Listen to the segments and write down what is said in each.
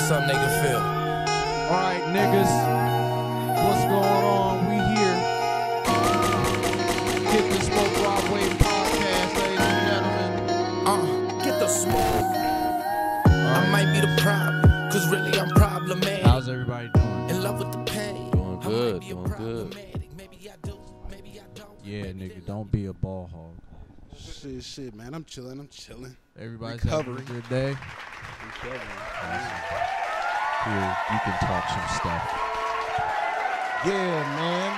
something they can feel. Alright, niggas. What's going on? We here. Get the Smoke Broadway podcast, ladies and gentlemen. Get the smoke. I might be the problem, cause really I'm problematic. How's everybody doing? In love with the pain. Doing good, doing good. Maybe I do, maybe I don't. Yeah, nigga, don't be a ball hog. Shit, man. I'm chilling. Everybody's Recovering. having a good day. Here, you can talk some stuff. Yeah, man.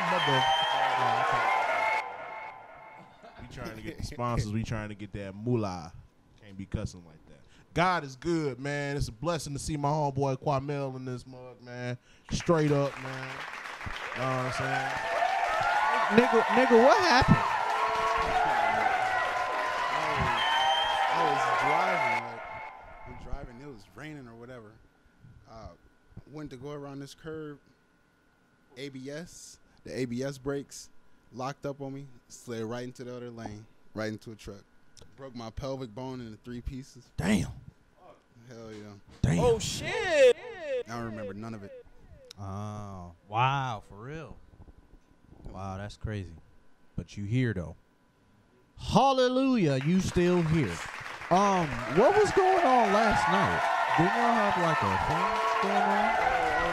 We trying to get the sponsors. We trying to get that moolah. Can't be cussing like that. God is good, man. It's a blessing to see my homeboy Kwamel in this mug, man. Straight up, man. You know what I'm saying? Nigga, what happened? I was driving. I'm driving. It was raining or whatever. Went to go around this curve. The ABS brakes locked up on me. Slid right into the other lane, right into a truck. Broke my pelvic bone into 3 pieces. Damn. Hell yeah. Damn. Oh shit! I don't remember none of it. Oh, wow, for real. Wow, that's crazy. But you here though. Hallelujah, you still here. What was going on last night? Didn't y'all have like a thing going on?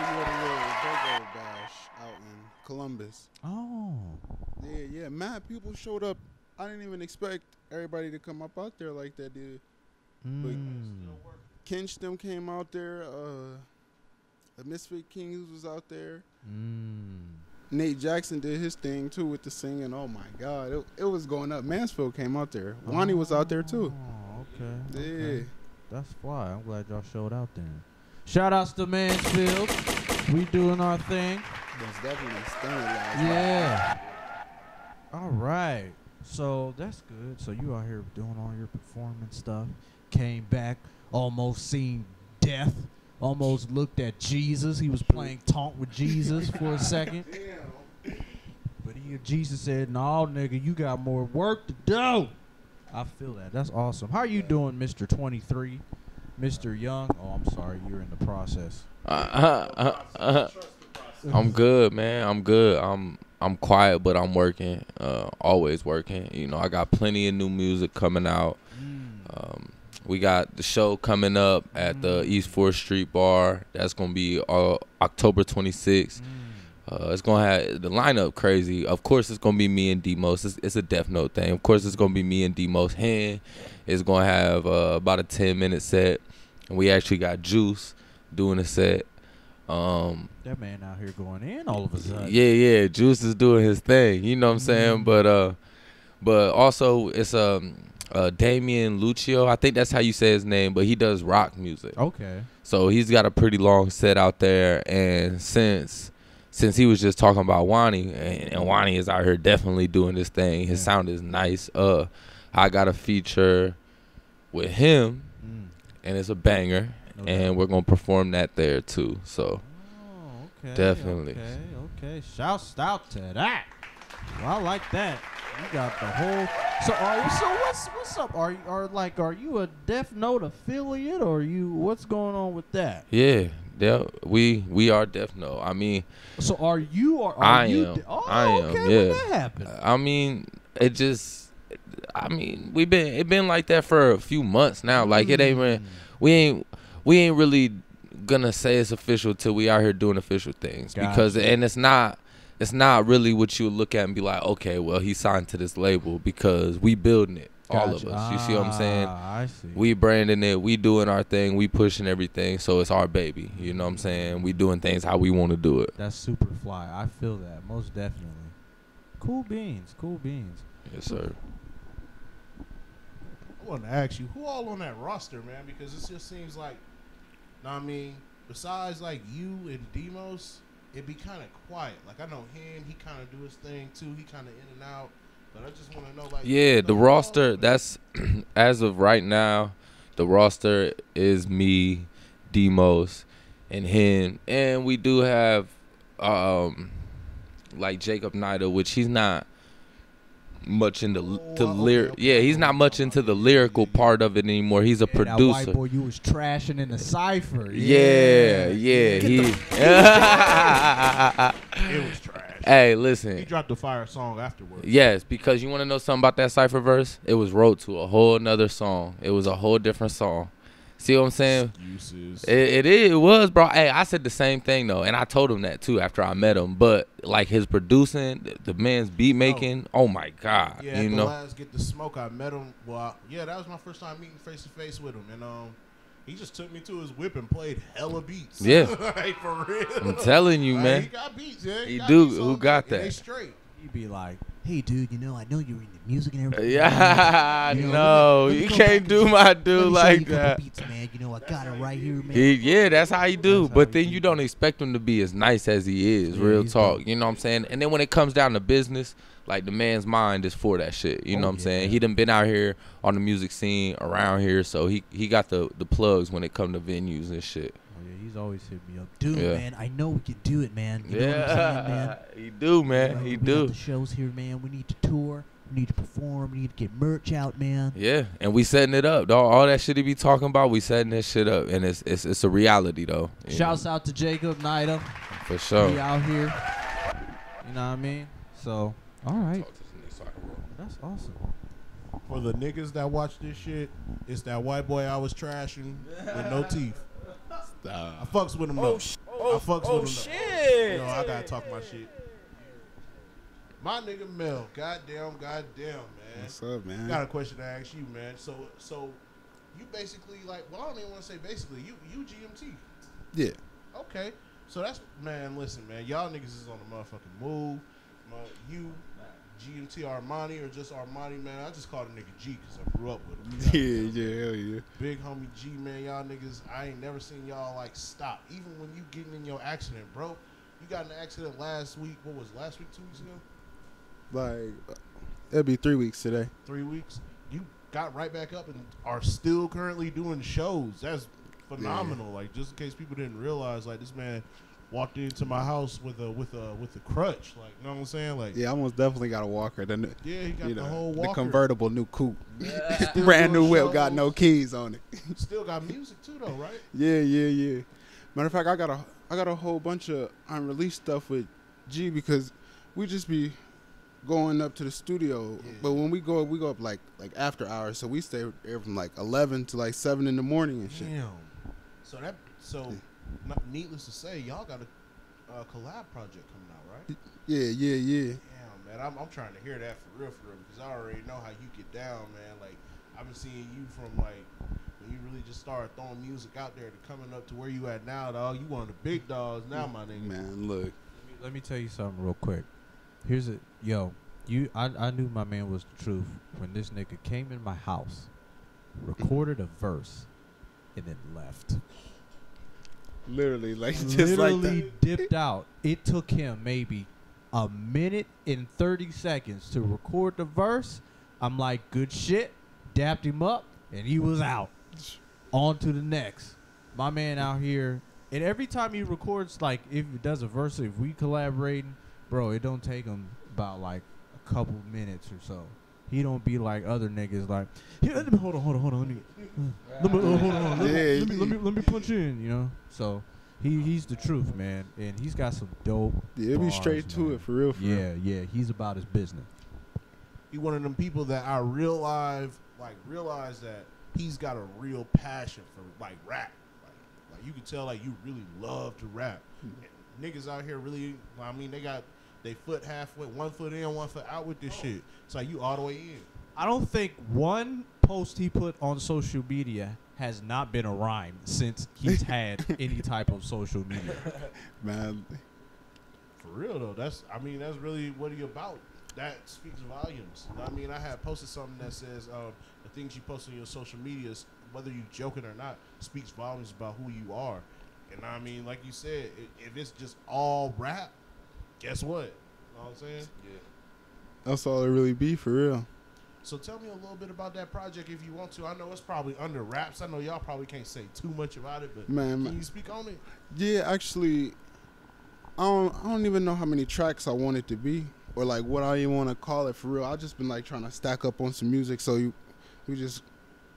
You had a little go-go bash out in Columbus. Oh. Yeah. Mad people showed up. I didn't even expect everybody to come up out there like that, dude. But Kench them came out there. The Misfit Kings was out there. Nate Jackson did his thing too with the singing. Oh my God, it was going up. Mansfield came out there. Wani was out there too. Oh, okay. Yeah. That's fly. I'm glad y'all showed out then. Shout outs to Mansfield. We doing our thing. That's definitely stunning last night. Yeah. All right. So that's good. So you out here doing all your performance stuff. Came back, almost seen death. Almost looked at Jesus. He was playing taunt with Jesus for a second. But Jesus said, "No, nigga, you got more work to do." I feel that. That's awesome. How are you doing, Mr. 23? Mr. Young? Oh, I'm sorry. You're in the process. I'm good, man. I'm good. I'm quiet, but I'm working. Always working. You know, I got plenty of new music coming out. We got the show coming up at the East 4th Street Bar. That's gonna be October 26th. It's gonna have the lineup crazy. Of course, it's gonna be me and Demos. It's a Death Note thing. Of course, it's gonna be me and Demos. Hen is gonna have about a 10-minute set, and we actually got Juice doing a set. That man out here going in all of a sudden. Yeah. Juice is doing his thing. You know what I'm saying? But also it's Damian Lucio. I think that's how you say his name. But he does rock music. Okay. So he's got a pretty long set out there, and since he was just talking about Wani, and Wani is out here definitely doing this thing. His sound is nice. I got a feature with him, and it's a banger, and we're gonna perform that there too. So, okay, definitely. Okay. Shouts out to that. Well, I like that. You got the whole. So what's up? Are you a Death Note affiliate, or what's going on with that? Yeah. We are Death Note. I mean, so are you? I you am. I am. Yeah. When that happened? I mean, it been like that for a few months now. Like it ain't. We ain't really gonna say it's official till we out here doing official things. Gotcha. Because it's not really what you would look at and be like, okay, well, he signed to this label, because we building it. All of Gotcha. us. You see what I'm saying? I see. We branding it. We doing our thing. We pushing everything. So it's our baby. You know what I'm saying? We doing things how we want to do it. That's super fly. I feel that. Most definitely. Cool beans. Yes, sir. I want to ask you, who all on that roster, man? Because it just seems like, I mean, besides like you and Demos, it'd be kind of quiet. Like I know him, he kind of do his thing too. He kind of in and out. But I just want to know, like, yeah, the roster. That's as of right now. The roster is me, Demos, and him, and we do have like Jacob Nida, which he's not much into to okay. Yeah, he's not much into the lyrical part of it anymore. He's a That white producer. boy you was trashing in the cipher. Yeah. He. It was trash. Hey, listen. He dropped the fire song afterwards. Yes, because you want to know something about that cipher verse? It was wrote to a whole nother song. It was a whole different song. See what I'm saying? Excuses. It was, bro. Hey, I said the same thing though, and I told him that too after I met him. But like his producing, the man's beat making, oh my god, Yeah, you at the know. last Get the Smoke, I met him. Well, yeah, that was my first time meeting face to face with him, and he just took me to his whip and played hella beats. Yeah. Like for real. I'm telling you, Like, man. He got beats, yeah. He got do. beats Who on got deck, and that? They straight. He'd be like, "Hey, dude, I know you're into music and everything. Yeah, You know, no, let me you go can't back do and my let dude me show like you a couple that. Beats, man. I got it right here, man. Yeah, that's how he do. That's how But he then do. you don't expect him to be as nice as he is. Yeah, Real he's talk. dope. You know what I'm saying? And then when it comes down to business, like the man's mind is for that shit. You know what I'm saying? He done been out here on the music scene around here, so he got the plugs when it come to venues and shit. Oh, yeah, he's always hit me up, dude. Yeah. Man, I know we can do it, man. You know what I'm saying, man? He do, man. Like, He we got do. the shows here, man. We need to tour. We need to perform. We need to get merch out, man. Yeah, and we setting it up, dog. All that shit he be talking about, we setting that shit up, and it's a reality though. You Shouts out to Jacob Nida. know, for sure. He out here. You know what I mean? So, all right. That's awesome. For the niggas that watch this shit, it's that white boy I was trashing with no teeth. I fucks with him though. I fucks with him shit. though. I gotta talk my shit. My nigga Mel, goddamn, man. What's up, man? Got a question to ask you, man. So you basically like, well, I don't even want to say basically. You GMT. Yeah. Okay. So that's, man, listen, man. Y'all niggas is on the motherfucking move. You, GMT Armani, or just Armani, man. I just call the nigga G because I grew up with him. Hell yeah. Big homie G, man. Y'all niggas, I ain't never seen y'all like stop. Even when you getting in your accident, bro. You got in an accident last week. What was it, last week, 2 weeks ago? Like, it'll be 3 weeks today. 3 weeks. You got right back up and are still currently doing shows. That's phenomenal. Yeah. Like, just in case people didn't realize, like, this man walked into my house with a crutch. Like, you know what I'm saying? Like, Yeah, I almost definitely got a walker. yeah, he got the whole walker. The convertible new coupe. Still Brand new doing whip, got shows. no keys on it. Still got music too, though, right? Yeah. Matter of fact, I got a whole bunch of unreleased stuff with G because we just be going up to the studio. Yeah. But when we go up like after hours, so we stay there from like 11 to like 7 in the morning and shit. Damn. Needless to say, y'all got a collab project coming out, right? Yeah. Damn, man, I'm trying to hear that for real, because I already know how you get down, man. Like, I've been seeing you from like when you really just started throwing music out there to coming up to where you at now, dog. You one of the big dogs now, my nigga. Man, look. Let me tell you something real quick. I knew my man was the truth when this nigga came in my house, recorded a verse, and then left. Literally, like just Literally like that. dipped out. It took him maybe a minute and 30 seconds to record the verse. I'm like, good shit. Dapped him up, and he was out. On to the next. My man out here, and every time he records, like if he does a verse, if we collaborating, bro, it don't take him about like a couple minutes or so. He don't be like other niggas like, here, hold on. Let me punch in, you know. So he's the truth, man, and he's got some dope. Yeah, it'll be bars, straight to man. it for real. Yeah, he's about his business. He one of them people that I realize that he's got a real passion for like rap. Like you can tell like you really love to rap. Niggas out here really, I mean, they got they foot halfway, 1 foot in, 1 foot out with this shit. It's like you all the way in. I don't think one post he put on social media has not been a rhyme since he's had any type of social media. Man, For real though, that's really what he about. That speaks volumes. I mean, I had posted something that says the things you post on your social medias, whether you joking or not, speaks volumes about who you are. And I mean, like you said, if it's just all rap, guess what? You know what I'm saying? Yeah. that's all it really be for real. So tell me a little bit about that project if you want to. I know it's probably under wraps. I know y'all probably can't say too much about it, but can you speak on it? Yeah, actually, I don't even know how many tracks I want it to be, or like what I even want to call it for real. I've just been like trying to stack up on some music so you just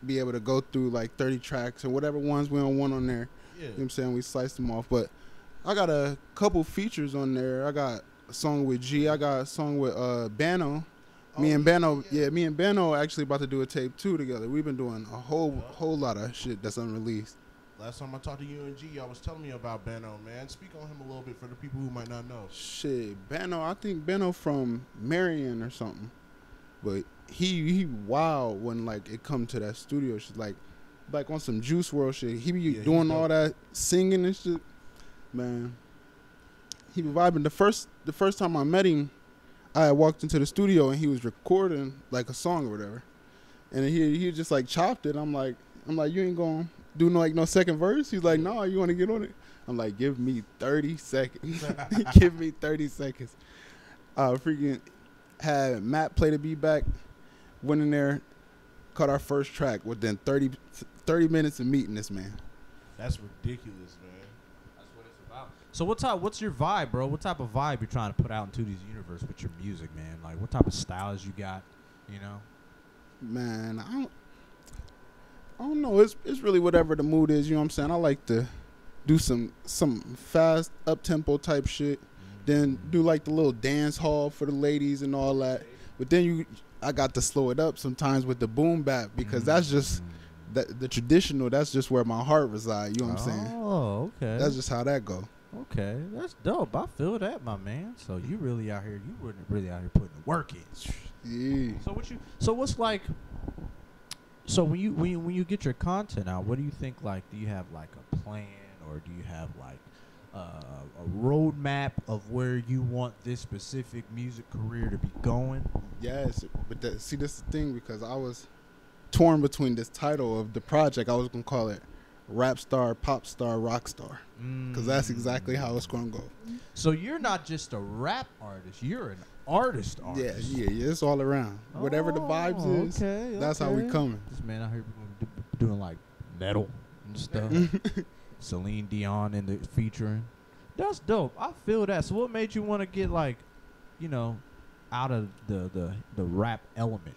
be able to go through like 30 tracks and whatever ones we don't want on there. Yeah. You know what I'm saying? We slice them off. But I got a couple features on there. I got a song with G. I got a song with Bano. Me and Bano actually about to do a tape too together. We've been doing a whole lot of shit that's unreleased. Last time I talked to you and G, y'all was telling me about Bano, man. Speak on him a little bit for the people who might not know. Shit, Bano, I think Bano from Marion or something. But he wild when like it come to that studio shit. Like on some Juice World shit. He be doing all that singing and shit. Man. He be vibing. The first time I met him, I had walked into the studio and he was recording like a song or whatever. And he just like chopped it. I'm like, you ain't gonna do no second verse? He's like, no, you wanna get on it? I'm like, give me 30 seconds. Give me 30 seconds. Freaking had Matt play the beat back, went in there, cut our first track within 30 minutes of meeting this man. That's ridiculous, man. That's what it's about. So what's your vibe, bro? What type of vibe you're trying to put out into these universe with your music, man? Like what type of styles you got, you know? Man, I don't know. It's really whatever the mood is, you know what I'm saying? I like to do some fast up-tempo type shit. Then do like the little dance hall for the ladies and all that. But then I got to slow it up sometimes with the boom bap because that's just the traditional. That's just where my heart resides. You know what I'm saying? Oh, okay. That's just how that go. Okay, that's dope. I feel that, my man. So you really out here? You really out here putting the work in? Yeah. So what's like? So when you get your content out, what do you think? Like, do you have like a plan, or do you have like a roadmap of where you want this specific music career to be going? Yes, but this is the thing, because I was torn between this title of the project. I was gonna call it Rap Star, Pop Star, Rock Star, because that's exactly how it's gonna go. So you're not just a rap artist; you're an artist. Yeah, it's all around. Whatever the vibes is, that's how we coming. This man out here doing like metal and stuff. Celine Dion in the featuring. That's dope. I feel that. So what made you want to get like, you know, out of the rap element?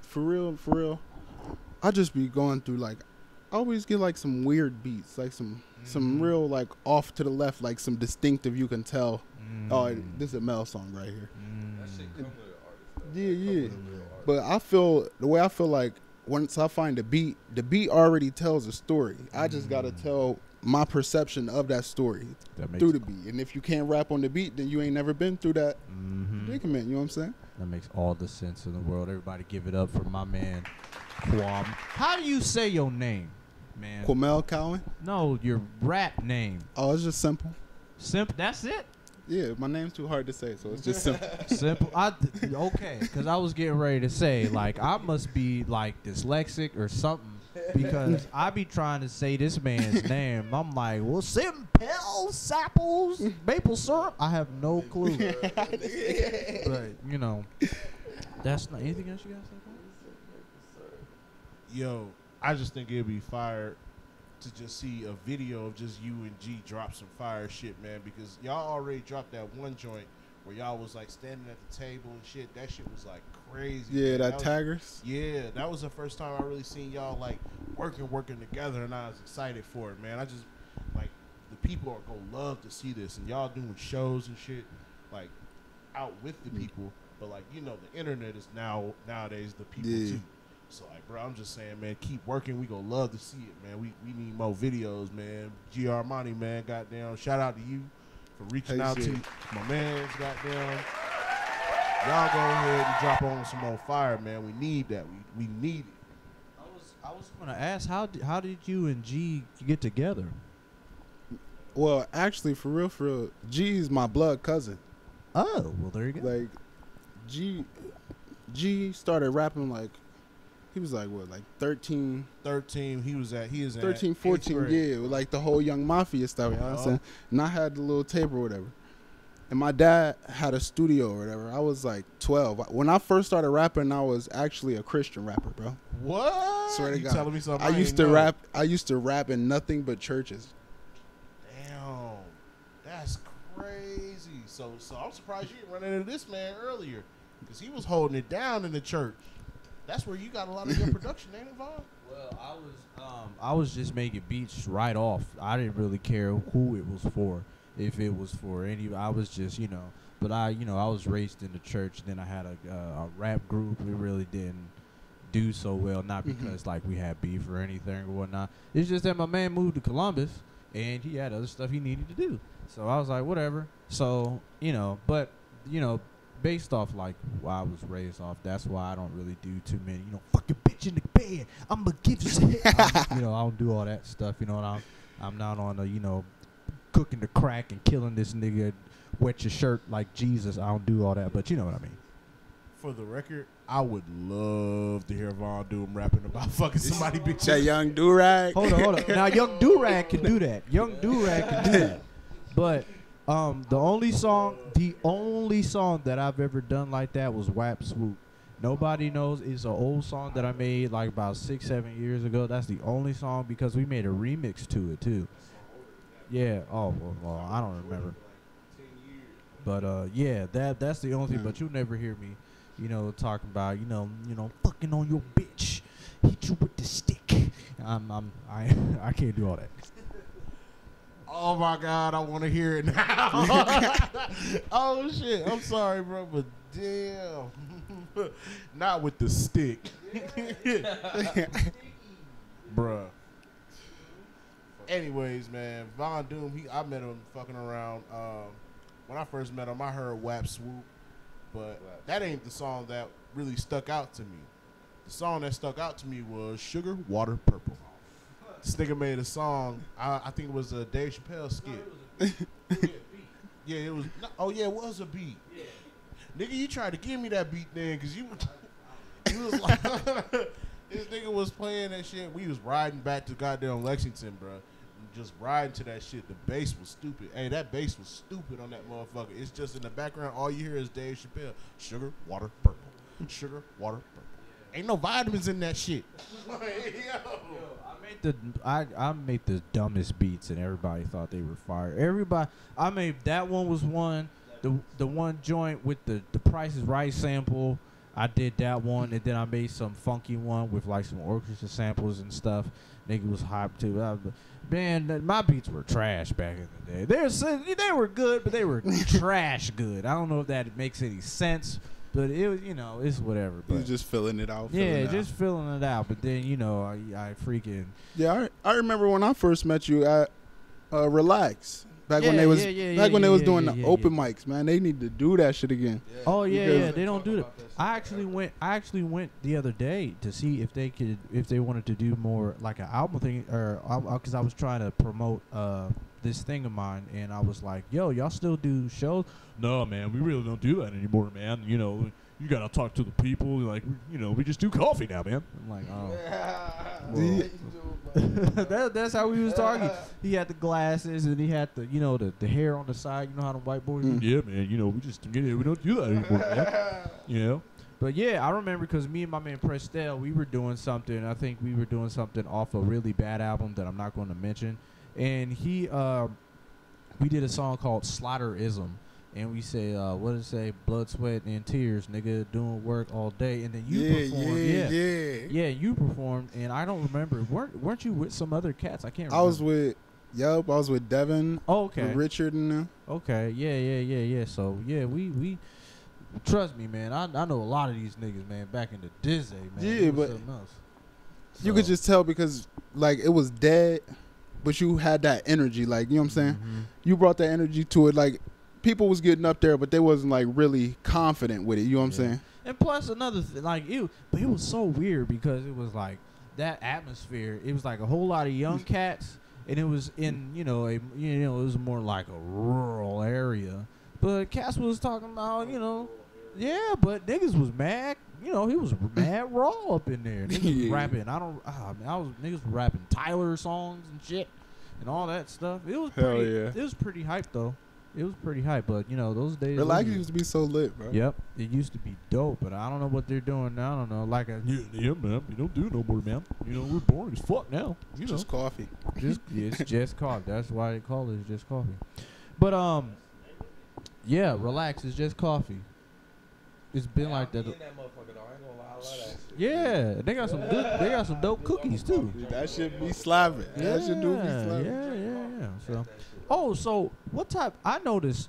For real. I just be going through like, I always get like some weird beats, like some real like off to the left, like some distinctive, you can tell. Oh, this is a Mel song right here. That shit come with an artist. Yeah. But I feel like once I find the beat already tells a story. I just gotta tell my perception of that story through the beat. And if you can't rap on the beat, then you ain't never been through that predicament. You know what I'm saying? That makes all the sense in the world. Everybody give it up for my man, Kwame. How do you say your name, man? Kwamel Cowan? No, your rap name. Oh, it's just simple. Simple. That's it. Yeah, my name's too hard to say, so it's just simple. Simple. Okay, because I was getting ready to say, like, I must be like dyslexic or something, because I be trying to say this man's name. I'm like, well, Sempel, sapples, maple syrup. I have no clue. But you know, that's not anything else you guys say. Yo, I just think it'd be fire to just see a video of just you and G drop some fire shit, man, because y'all already dropped that one joint where y'all was like standing at the table and shit. That shit was like crazy. Yeah, man. that Taggers. Yeah, that was the first time I really seen y'all like working together, and I was excited for it, man. I just like, the people are gonna love to see this, and y'all doing shows and shit like out with the people, but like, you know, the internet is nowadays the people too. So like, bro, I'm just saying, man, keep working. We gonna love to see it, man. We need more videos, man. G Armani, man, goddamn. Shout out to you for reaching out to my mans, goddamn. Y'all go ahead and drop on some more fire, man. We need that. We need it. I was gonna ask, how did you and G get together? Well, actually, for real, G's my blood cousin. Oh, well, there you go. Like, G started rapping like, he was like, what, like 13? 13, he is 13, 14, yeah, like the whole Young Mafia stuff, you know what I'm saying? And I had the little tape or whatever. And my dad had a studio or whatever. I was like 12. When I first started rapping, I was actually a Christian rapper, bro. What? Swear to you God. telling me something I used to rap in nothing but churches. Damn. That's crazy. So I'm surprised you didn't run into this man earlier, because he was holding it down in the church. That's where you got a lot of your production, ain't it, Vaughn? Well, I was just making beats right off. I didn't really care who it was for. If it was for any, I was just, but I was raised in the church. Then I had a rap group. We really didn't do so well, not because like we had beef or anything or whatnot. It's just that my man moved to Columbus and he had other stuff he needed to do. So I was like, whatever. So, but, based off like why I was raised off, that's why I don't really do too many, fucking bitch in the bed, I'm gonna give you some hit. I don't do all that stuff, and I'm not on the, cooking the crack and killing this nigga, wet your shirt like Jesus. I don't do all that, but you know what I mean. For the record, I would love to hear Von Doom rapping about fucking somebody big That young durag. Hold on. Now, young durag can do that. Young durag can do that. But the only song that I've ever done like that was WAP Swoop. Nobody knows. It's an old song that I made like about 6-7 years ago. That's the only song because we made a remix to it too. Yeah. Oh well, I don't remember. But yeah, that's the only thing. But you'll never hear me, talking about fucking on your bitch, hit you with the stick. I can't do all that. Oh my God, I want to hear it now. Oh shit, I'm sorry, bro, but damn, not with the stick, bruh. Anyways, man, Von Doom, I met him fucking around. When I first met him, I heard WAP Swoop, but that ain't the song that really stuck out to me. The song that stuck out to me was Sugar, Water, Purple. This nigga made a song, I think it was a Dave Chappelle skit. Yeah, it was. Oh, yeah, it was a beat. Yeah. Nigga, you tried to give me that beat then, because you was like, this nigga was playing that shit. We was riding back to goddamn Lexington, bro. Just riding to that shit. The bass was stupid. Hey, that bass was stupid on that motherfucker. It's just in the background, all you hear is Dave Chappelle. Sugar, water, purple. Sugar, water, purple. Ain't no vitamins in that shit. I made the dumbest beats and everybody thought they were fire. I made that one was one. The one joint with the Price is Right sample. I did that one, and then I made some funky one with like some orchestra samples and stuff. Nigga was hyped too. Man, my beats were trash back in the day. They were good, but they were trash good. I don't know if that makes any sense, but it was, it's whatever. You was just filling it out. Just filling it out. But then, I freaking. Yeah, I remember when I first met you at Relax. Back when they was doing the open mics, man. They need to do that shit again. Yeah. Oh yeah, they don't do that. I actually went the other day to see if they wanted to do more like an album thing, or because I was trying to promote this thing of mine, and I was like, yo, y'all still do shows? No, man, we really don't do that anymore, man. You gotta talk to the people. Like, we just do coffee now, man. I'm like, oh. Well, that's how we was talking. He had the glasses and he had the hair on the side. You know how the white boys do? Yeah, man. We don't do that anymore, man. But yeah, I remember because me and my man Prestel, we were doing something. I think we were doing something off a really bad album that I'm not going to mention. And we did a song called Slaughterism. And we say, what did it say? Blood, sweat, and tears, nigga, doing work all day. And then you performed. Yeah, you performed. And I don't remember. Weren't you with some other cats? I can't remember. I was with Devin. Oh, okay. With Richard and them. Okay, yeah. So, yeah, we trust me, man. I know a lot of these niggas, man, back in the Disney, man. Yeah, but you could just tell because, like, it was dead, but you had that energy. Like, you know what I'm saying? Mm-hmm. You brought that energy to it. Like, people was getting up there, but they wasn't like really confident with it. You know what I'm saying? And plus another thing, like it was so weird because it was like that atmosphere. It was like a whole lot of young cats, and it was in it was more like a rural area. But cats was talking about but niggas was mad. He was mad raw up in there. Niggas was rapping. Niggas was rapping Tyler songs and shit and all that stuff. It was It was pretty hype though. It was pretty hype, but those days. Relax used to be so lit, bro. Yep, it used to be dope, but I don't know what they're doing now. I don't know, yeah, man, we don't do no more, man. We're boring as fuck now. Just coffee. It's just coffee. That's why they call it just coffee. But Yeah, relax. It's just coffee. It's been like that. Yeah, they got some good. They got some dope cookies too. That should be slapping. Yeah, That should do be slapping. yeah. So what type? I noticed,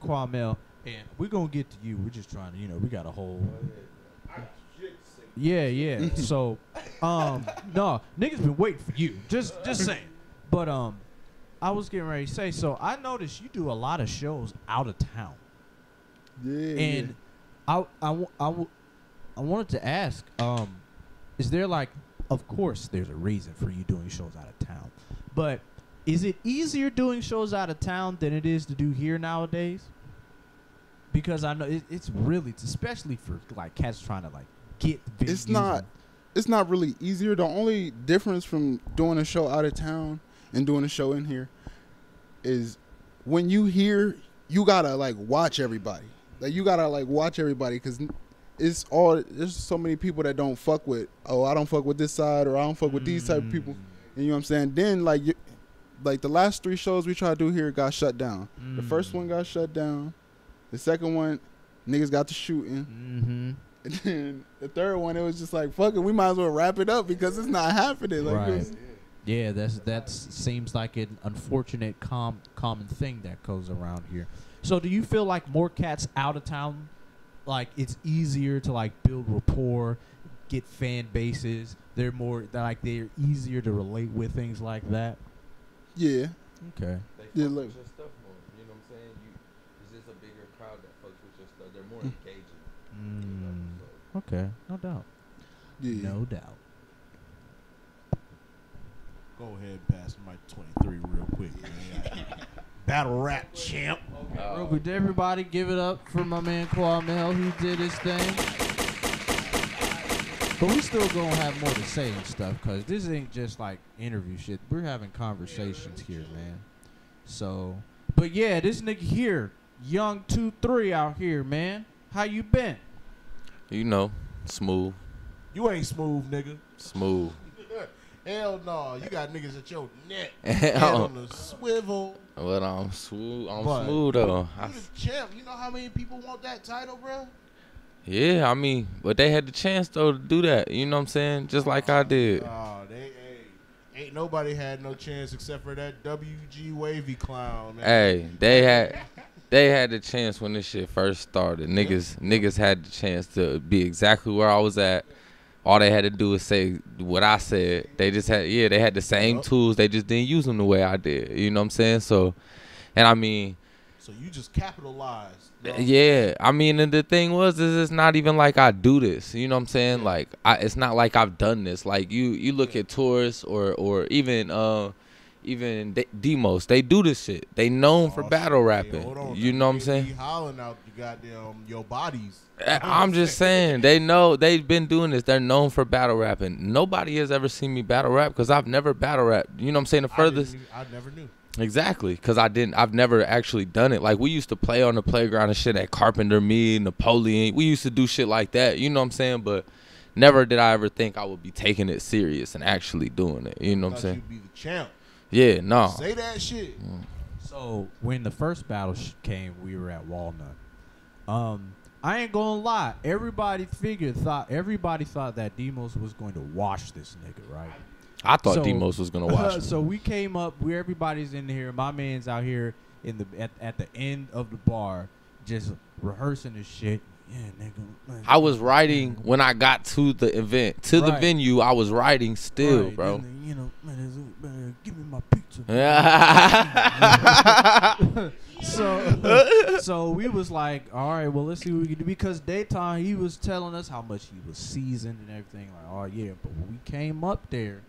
Kwamel, and we're gonna get to you. We're just trying to, we got a whole. Yeah. So, no, niggas been waiting for you. Just saying. But I was getting ready to say. So I noticed you do a lot of shows out of town. Yeah. And I wanted to ask, is there of course there's a reason for you doing shows out of town, but is it easier doing shows out of town than it is to do here nowadays? Because I know it's especially for cats trying to get the venues. It's not really easier. The only difference from doing a show out of town and doing a show in here is when you here, you gotta watch everybody. You gotta watch everybody because there's so many people that don't fuck with. Oh, I don't fuck with this side, or I don't fuck with these type of people. And you know what I'm saying? Then the last 3 shows we tried to do here got shut down. The first one got shut down. The second one, niggas got to shooting. Mm-hmm. And then the third one, it was just fuck it, we might as well wrap it up because it's not happening. Right. Yeah, that seems like an unfortunate common thing that goes around here. So do you feel like more cats out of town, it's easier to build rapport, get fan bases? They're they're easier to relate with, things like that. Yeah. Okay. They Yeah, fuck look. with your stuff more. You know what I'm saying? It's just a bigger crowd that fucks with your stuff. They're more engaging. So. Okay. No doubt. Yeah. No doubt. Go ahead and pass the mic 23 real quick, man. Battle rap champ. Real quick, did everybody give it up for my man Kwamel? He did his thing. But we still gonna have more to say and stuff, because this ain't just interview shit. We're having conversations here, man. So, but yeah, this nigga here, Young 2-3 out here, man. How you been? Smooth. You ain't smooth, nigga. Smooth. Hell no. You got niggas at your neck. Head on the swivel. But I'm smooth. But Smooth though. You the champ. You know how many people want that title, bro? Yeah, but they had the chance though to do that. You know what I'm saying? Just like I did. Ain't nobody had no chance except for that WG Wavy clown, man. Hey, they had the chance when this shit first started. Niggas had the chance to be exactly where I was at. All they had to do was say what I said. They just had, they had the same tools. They just didn't use them the way I did. You know what I'm saying? So, and so you just capitalized. Bro. Yeah. And the thing is it's not even like I do this. You know what I'm saying? It's not like I've done this. You look at tourists or even Demos. They do this shit. They known for battle rapping. You know what I'm saying? Hollering out you goddamn your bodies. I'm just saying, they know they've been doing this. They're known for battle rapping. Nobody has ever seen me battle rap because I've never battle rapped. You know what I'm saying? The furthest. I never knew. Exactly, because I've never actually done it. We used to play on the playground and shit at Carpenter, me, Napoleon. We used to do shit like that. You know what I'm saying? But never did I ever think I would be taking it serious and actually doing it. You know what I'm saying? You'd be the champ. Yeah, no. Say that shit. So when the first battle came, we were at Walnut. I ain't gonna lie. Everybody thought that Demos was going to wash this nigga, right? I thought Demos was gonna watch. So we came up. Everybody's in here. My man's out here at the end of the bar, just rehearsing this shit. Yeah, nigga. I was writing when I got to the event, the venue. I was writing still, bro. And man, give me my pizza. So we was like, all right, well, let's see what we can do. Because daytime, he was telling us how much he was seasoned and everything. Oh, yeah. But when we came up there,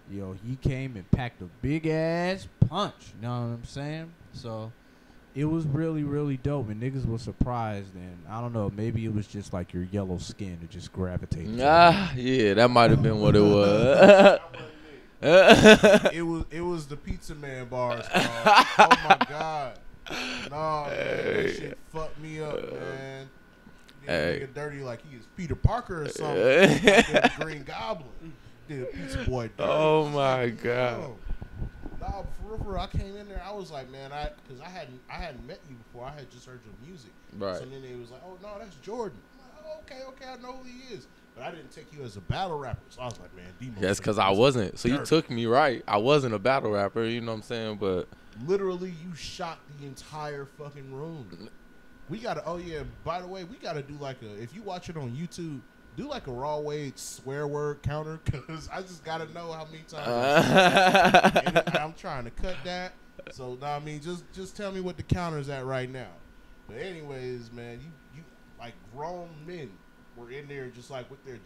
he came and packed a big-ass punch. You know what I'm saying? So it was really, really dope. And niggas was surprised. And I don't know, maybe it was just your yellow skin that just gravitated. Yeah, that might have been what it was. It was the Pizza Man bars. Oh, my God. No, man, that shit fucked me up, man. Nigga dirty like he is Peter Parker or something. Like Green Goblin. Did a Pizza Boy dirty. Oh my God. Nah, for for real, I came in there. I was like, man, because I hadn't met you before. I had just heard your music. Right. So then they was like, oh no, that's Jordan. I'm like, okay, I know who he is. But I didn't take you as a battle rapper. So I was like, man, Demo. Yes, because I wasn't. So you took me right. I wasn't a battle rapper. You know what I'm saying? But literally, you shot the entire fucking room. We gotta. Oh yeah. By the way, we gotta do like a. If you watch it on YouTube, do like a raw Wade swear word counter, because I just gotta know how many times. And I'm trying to cut that. So I mean, just tell me what the counter is at right now. But anyways, man, you like grown men were in there just like with their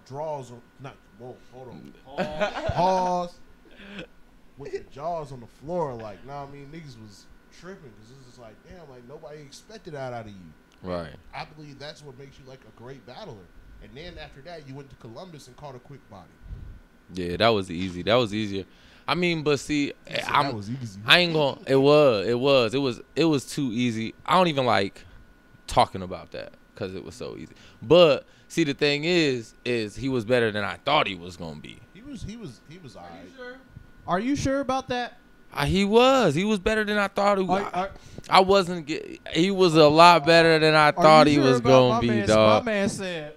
draws on. Not. Whoa, hold on. Pause. With their jaws on the floor, like, nah, I mean, niggas was tripping because it's just like, damn, like nobody expected that out of you. right. I believe that's what makes you like a great battler. And then after that, you went to Columbus and caught a quick body. Yeah, that was easy. That was easier. I mean, but see, That was easy. I ain't gonna. It was too easy. I don't even like talking about that because it was so easy. But see, the thing is he was better than I thought he was gonna be. He was alright. Are you sure about that? He was better than I thought he was. I wasn't. He was a lot better than I thought he was gonna be, dog. My man said.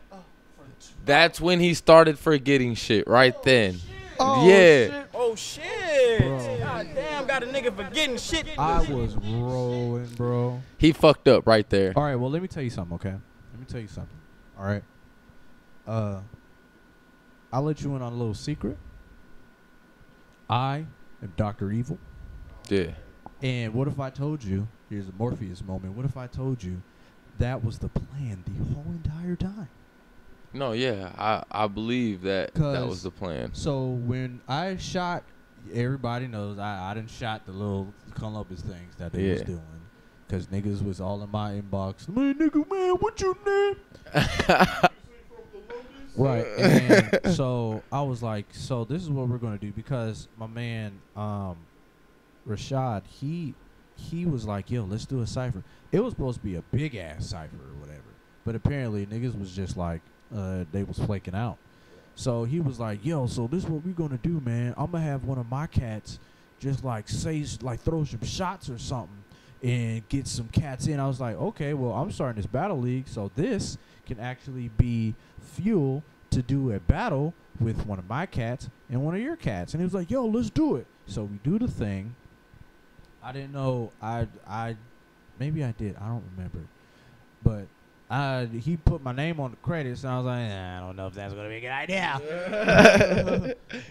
That's when he started forgetting shit. Right then. Oh, Yeah. shit. Oh shit! Bro. God damn, got a nigga forgetting shit. I was rolling, bro. He fucked up right there. All right, well, let me tell you something, okay? Let me tell you something. All right. I'll let you in on a little secret. I am Dr. Evil. Yeah. And what if I told you, here's a Morpheus moment, what if I told you that was the plan the whole entire time? No, yeah, I believe that was the plan. So when I shot, everybody knows I done shot the little Columbus things that they was doing. Because niggas was all in my inbox. Man, nigga, man, what your name? Right. And so I was like, so this is what we're going to do. Because my man, Rashad, he was like, yo, let's do a cipher. It was supposed to be a big-ass cipher or whatever. But apparently niggas was just like, they was flaking out. So he was like, yo, so this is what we're going to do, man. I'm going to have one of my cats just like throw some shots or something and get some cats in. I was like, okay, well, I'm starting this battle league, so this can actually be fuel to do a battle with one of my cats and one of your cats. And he was like, yo, let's do it. So we do the thing. I didn't know. Maybe I did. I don't remember. But he put my name on the credits, and I was like, I don't know if that's gonna be a good idea.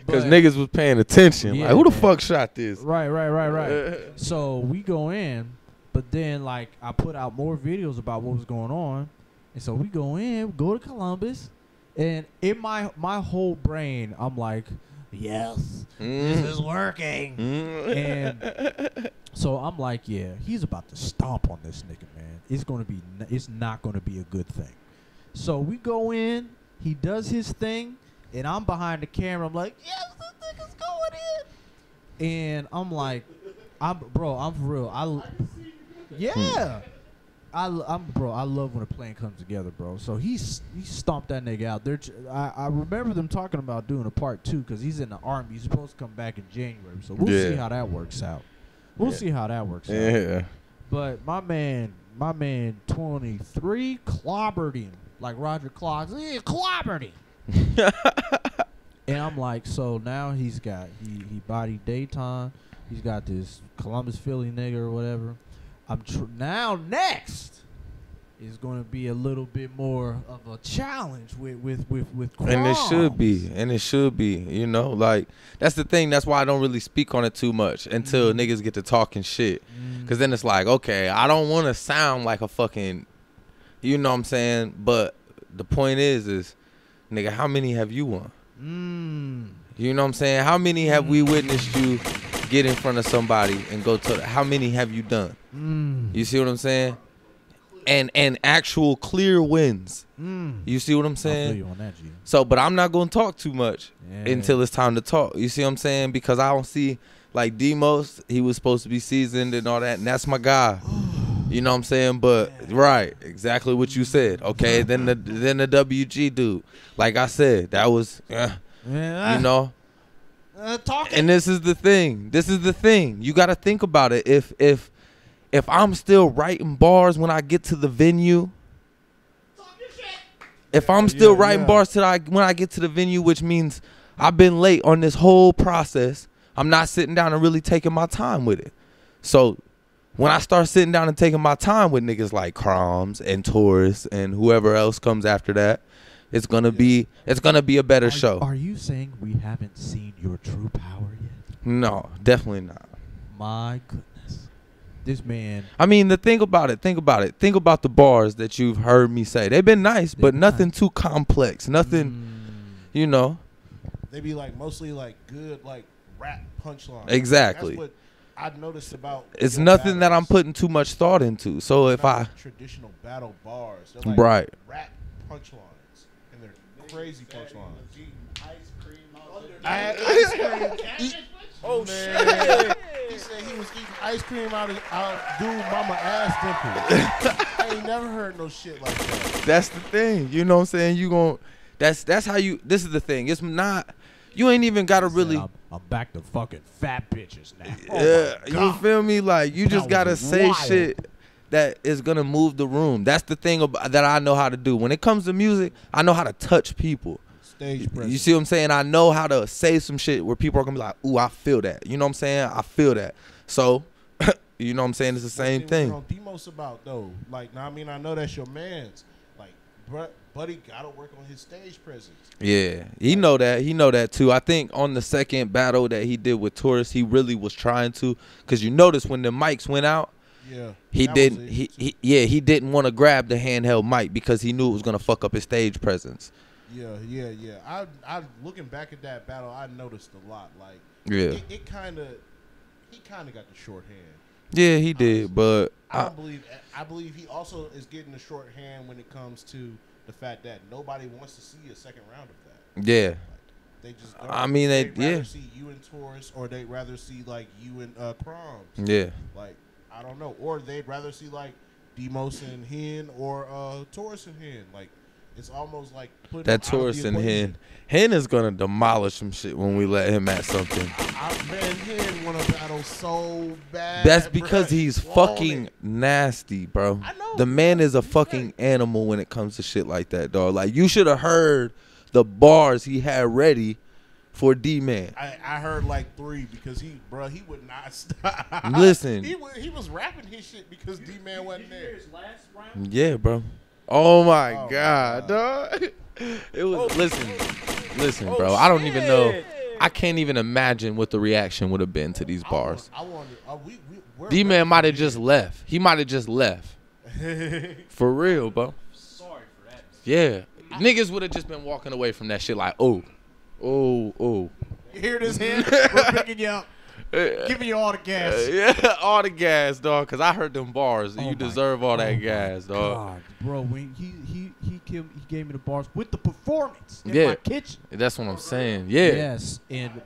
Because niggas was paying attention. Yeah, like, who the man. fuck shot this? Right. So we go in, but then like I put out more videos about what was going on, and so we go to Columbus, and in my whole brain, I'm like, yes, this is working. And so I'm like, yeah, he's about to stomp on this nigga, man. It's not gonna be a good thing. So we go in, he does his thing, and I'm behind the camera. I'm like, yes, this nigga's going in. And I'm like, I'm for real. I love when a plan comes together, bro. So he stomped that nigga out. I remember them talking about doing a part 2 because he's in the army. He's supposed to come back in January. So we'll see how that works out. We'll see how that works out. Yeah. But my man 23 clobbered him like Roger Clocks. He clobbered him. And I'm like, so now he bodied Dayton. He's got this Columbus Philly nigga or whatever. Now next is going to be a little bit more of a challenge with Crumbs. And it should be, you know, like that's the thing. That's why I don't really speak on it too much until niggas get to talking shit. Cause then it's like, okay, I don't want to sound like a fucking, you know what I'm saying? But the point is nigga, how many have you won? You know what I'm saying? How many have we witnessed you get in front of somebody and go to? How many have you done? You see what I'm saying? And actual clear wins. You see what I'm saying? I feel you on that, G. So, but I'm not gonna talk too much until it's time to talk. You see what I'm saying? Because I don't see like Demos. He was supposed to be seasoned and all that, and that's my guy. You know what I'm saying? But right, exactly what you said. Okay, then the WG dude. Like I said, that was you know. talking. And this is the thing. You got to think about it. If I'm still writing bars when I get to the venue, if I'm still writing bars when I get to the venue, which means I've been late on this whole process, I'm not sitting down and really taking my time with it. So when I start sitting down and taking my time with niggas like Croms and Taurus and whoever else comes after that, it's gonna be a better show. Are you saying we haven't seen your true power yet? No, definitely not. My goodness, this man. I mean, think about it. Think about the bars that you've heard me say. They've been nice, but nothing too complex. Nothing, you know. They be like mostly like good like rap punchlines. Exactly. That's what I've noticed about. It's nothing that I'm putting too much thought into. So if I traditional battle bars, they're like right, rap punchlines, and they're crazy punchlines. Oh shit! He said he was eating ice cream out dude mama ass dimple. I ain't never heard no shit like that. That's the thing. You know what I'm saying? That's how you. This is the thing. It's not. You ain't even gotta really. I'm back to fucking fat bitches now. Yeah, you feel me? Like you just gotta say shit that is gonna move the room. That's the thing that I know how to do. When it comes to music, I know how to touch people. Stage presence. You see what I'm saying? I know how to say some shit where people are gonna be like, "Ooh, I feel that." You know what I'm saying? I feel that. So, you know what I'm saying? It's the same thing. What Demos about though? Like, now I mean, I know that's your man's. Like, Buddy gotta work on his stage presence. Yeah, he know that. He know that too. I think on the second battle that he did with Taurus, he really was trying to, cause you notice when the mics went out, he didn't. He didn't want to grab the handheld mic because he knew it was gonna fuck up his stage presence. Yeah. I looking back at that battle, I noticed a lot. Like, he kind of got the short hand. Yeah, he did, but I believe he also is getting the short hand when it comes to the fact that nobody wants to see a second round of that. Yeah. Like, they just don't. I mean, they'd rather see you and Taurus, or they'd rather see like you and Croms. Yeah. Like, I don't know, or they'd rather see like Demos and Hen, or Taurus and Hen. Like, it's almost like putting that Taurus and Hen. Hen is gonna demolish some shit when we let him at something. Man, Hen want to battle so bad. That's because he's fucking nasty, bro. I know. The man is a fucking animal when it comes to shit like that, dog. Like, you should have heard the bars he had ready for D-Man. I heard like 3 because he would not stop. Listen. he was rapping his shit because D-Man wasn't there. Yeah, bro. Oh my God, dog. It was listen, bro. I don't even know. I can't even imagine what the reaction would have been to these bars. D-Man might have just left. He might have just left. For real, bro. Sorry for that. Yeah. Niggas would have just been walking away from that shit like, oh. You hear this hand? We're picking you up. Giving you all the gas. Yeah, all the gas, dog. Cause I heard them bars. You deserve all that gas, dog. God, bro, when he gave me the bars with the performance in Yeah. my kitchen. That's what I'm saying. Yeah. Yes, and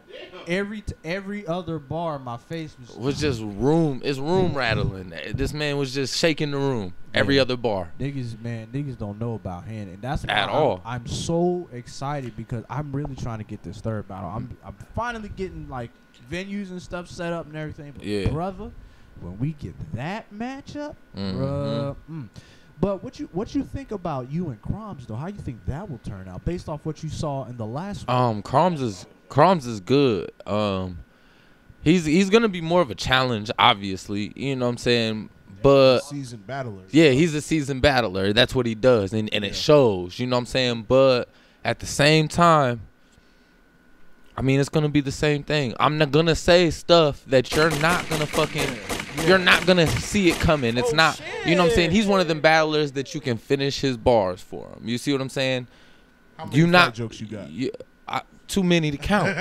every other bar, my face was just room. It's room rattling. This man was just shaking the room. Every other bar. Niggas don't know about Hen, and that's why At all. I'm so excited because I'm really trying to get this third battle. I'm finally getting like venues and stuff set up and everything. But Yeah. brother, when we get that matchup, Mhm. But what you think about you and Croms though? How you think that will turn out based off what you saw in the last one? Croms is good. He's gonna be more of a challenge, obviously. You know what I'm saying? But seasoned battler. Yeah, he's a seasoned battler. That's what he does, and it shows. You know what I'm saying? But at the same time, I mean, it's gonna be the same thing. I'm not gonna say stuff that you're not gonna you're not gonna see it coming. It's not. Shit. You know what I'm saying? He's one of them battlers that you can finish his bars for him. You see what I'm saying? How many fat jokes you got? Too many to count.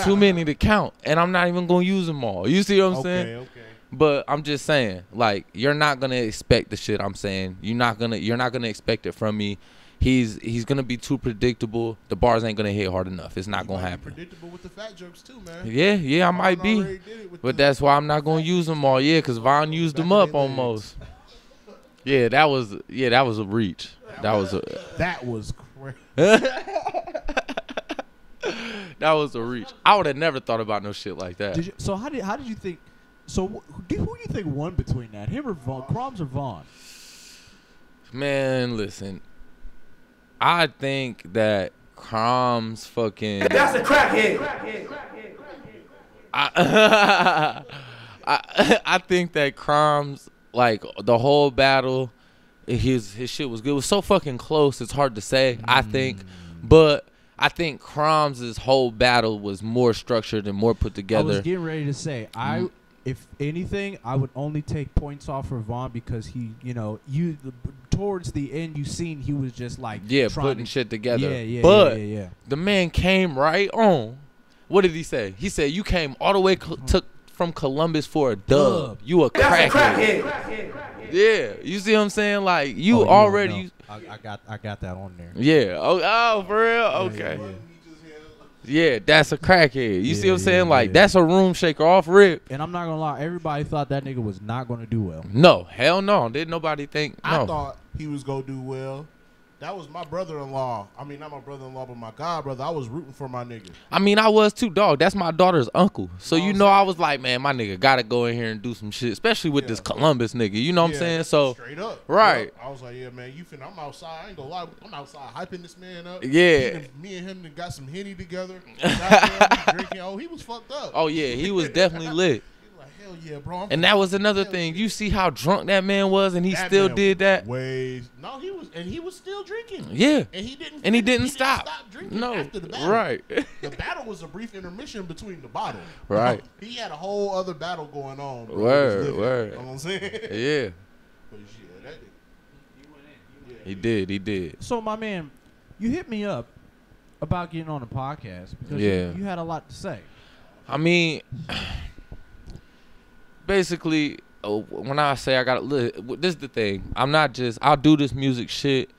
Too many to count, and I'm not even gonna use them all. You see what I'm saying? Okay. But I'm just saying, like, you're not gonna expect the shit I'm saying. You're not gonna expect it from me. He's gonna be too predictable. The bars ain't gonna hit hard enough. It's not gonna happen. Predictable with the fat jokes too, man. Yeah, I might be. But that's why I'm not gonna use them all. Yeah, cause Von used them up almost. Yeah, that was a reach. That was crazy. That was a reach. I would have never thought about no shit like that. So how did you think? So who do you think won between that? Him or Vaughn? Crumbs or Vaughn? Man, listen. I think that Crumbs fucking. That's a crackhead. I think that Crumbs, like the whole battle, his shit was good. It was so fucking close. It's hard to say. I think, but I think Crumbs' whole battle was more structured and more put together. I was getting ready to say if anything, I would only take points off for Vaughn because he, towards the end, you seen he was just like putting shit together. But the man came right on. What did he say? He said, "You came all the way from Columbus for a dub. You a crackhead." Yeah, you see what I'm saying? Like you already. I got that on there. Yeah. Oh, for real? Okay. Yeah, that's a crackhead. You see what I'm saying? Like that's a room shaker off rip. And I'm not gonna lie, everybody thought that nigga was not gonna do well. No, hell no. Didn't nobody think? No. I thought he was gonna do well. That was my brother-in-law. I mean, not my brother-in-law, but my god brother. I was rooting for my nigga. I mean, I was too, dog. That's my daughter's uncle. So I was like, man, my nigga gotta go in here and do some shit, especially with this Columbus nigga. You know what I'm saying? So straight up, right? I was like, yeah, man, I'm outside. I ain't gonna lie, I'm outside hyping this man up. Yeah, me and him done got some Henny together. Drinking. Oh, he was fucked up. Oh yeah, he was definitely lit. Hell yeah, bro. And that was another thing. You see how drunk that man was, and he still did that. No, he was still drinking. Yeah, and he didn't stop drinking no, after the battle. Right. The battle was a brief intermission between the bottle. Right. He had a whole other battle going on. Bro. Word. You know what I'm saying? Yeah. But yeah, He did. So my man, you hit me up about getting on the podcast because you had a lot to say. I mean, basically, when I say I got this is the thing. I'll do this music shit,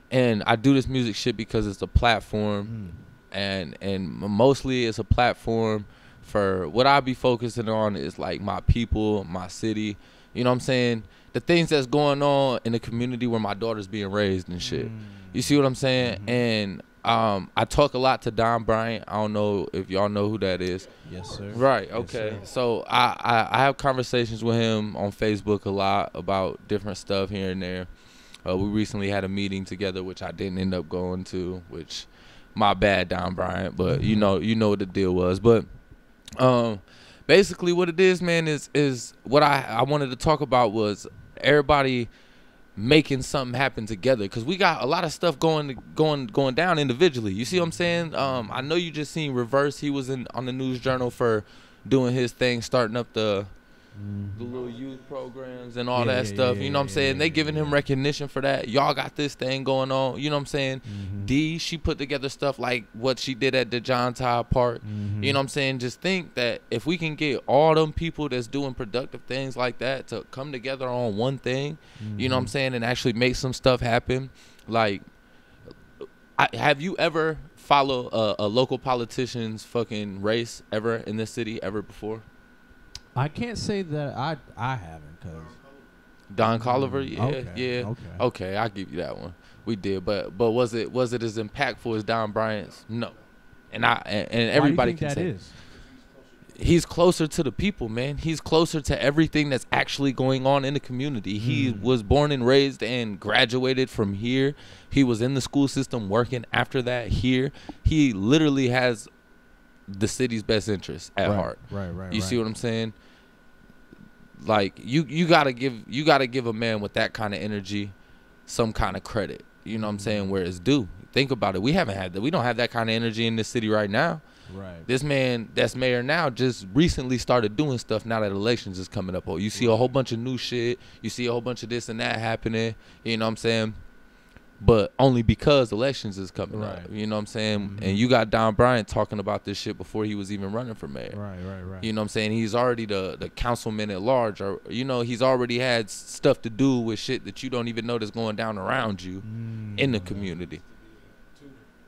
and I do this music shit because it's a platform, and mostly it's a platform for what I be focusing on is like my people, my city. You know what I'm saying? The things that's going on in the community where my daughter's being raised and shit. You see what I'm saying? And I talk a lot to Don Bryant. I don't know if y'all know who that is. Yes, sir. Right. Okay. Yes, sir. So I have conversations with him on Facebook a lot about different stuff here and there. We recently had a meeting together, which I didn't end up going to, which my bad, Don Bryant. But you know what the deal was. But basically what it is, man, is what I wanted to talk about was everybody making something happen together, because we got a lot of stuff going down individually. You see what I'm saying? I know you just seen Reverse. He was on the News Journal for doing his thing, starting up the little youth programs and all that stuff. You know what I'm saying? They giving him recognition for that. Y'all got this thing going on. You know what I'm saying? D, she put together stuff like what she did at the John Todd Park. You know what I'm saying? Just think that if we can get all them people that's doing productive things like that to come together on one thing, you know what I'm saying, and actually make some stuff happen. Like, have you ever followed a local politician's fucking race ever in this city ever before? I can't say that I haven't, cause Don Colliver, yeah. Okay, I'll give you that one. We did, but was it as impactful as Don Bryant's? No, and everybody can say he's closer to the people, man. He's closer to everything that's actually going on in the community. He was born and raised and graduated from here. He was in the school system working after that here. He literally has the city's best interest at heart. Right. You see what I'm saying? Like you gotta give a man with that kind of energy some kind of credit. You know what I'm saying? Where it's due. Think about it. We haven't had that. We don't have that kind of energy in this city right now. Right. This man that's mayor now just recently started doing stuff now that elections is coming up. Oh, you see a whole bunch of new shit. You see a whole bunch of this and that happening. You know what I'm saying? But only because elections is coming up. You know what I'm saying? And you got Don Bryant talking about this shit before he was even running for mayor. Right. You know what I'm saying? He's already the councilman at large. Or, you know, he's already had stuff to do with shit that you don't even know that's going down around you in the community.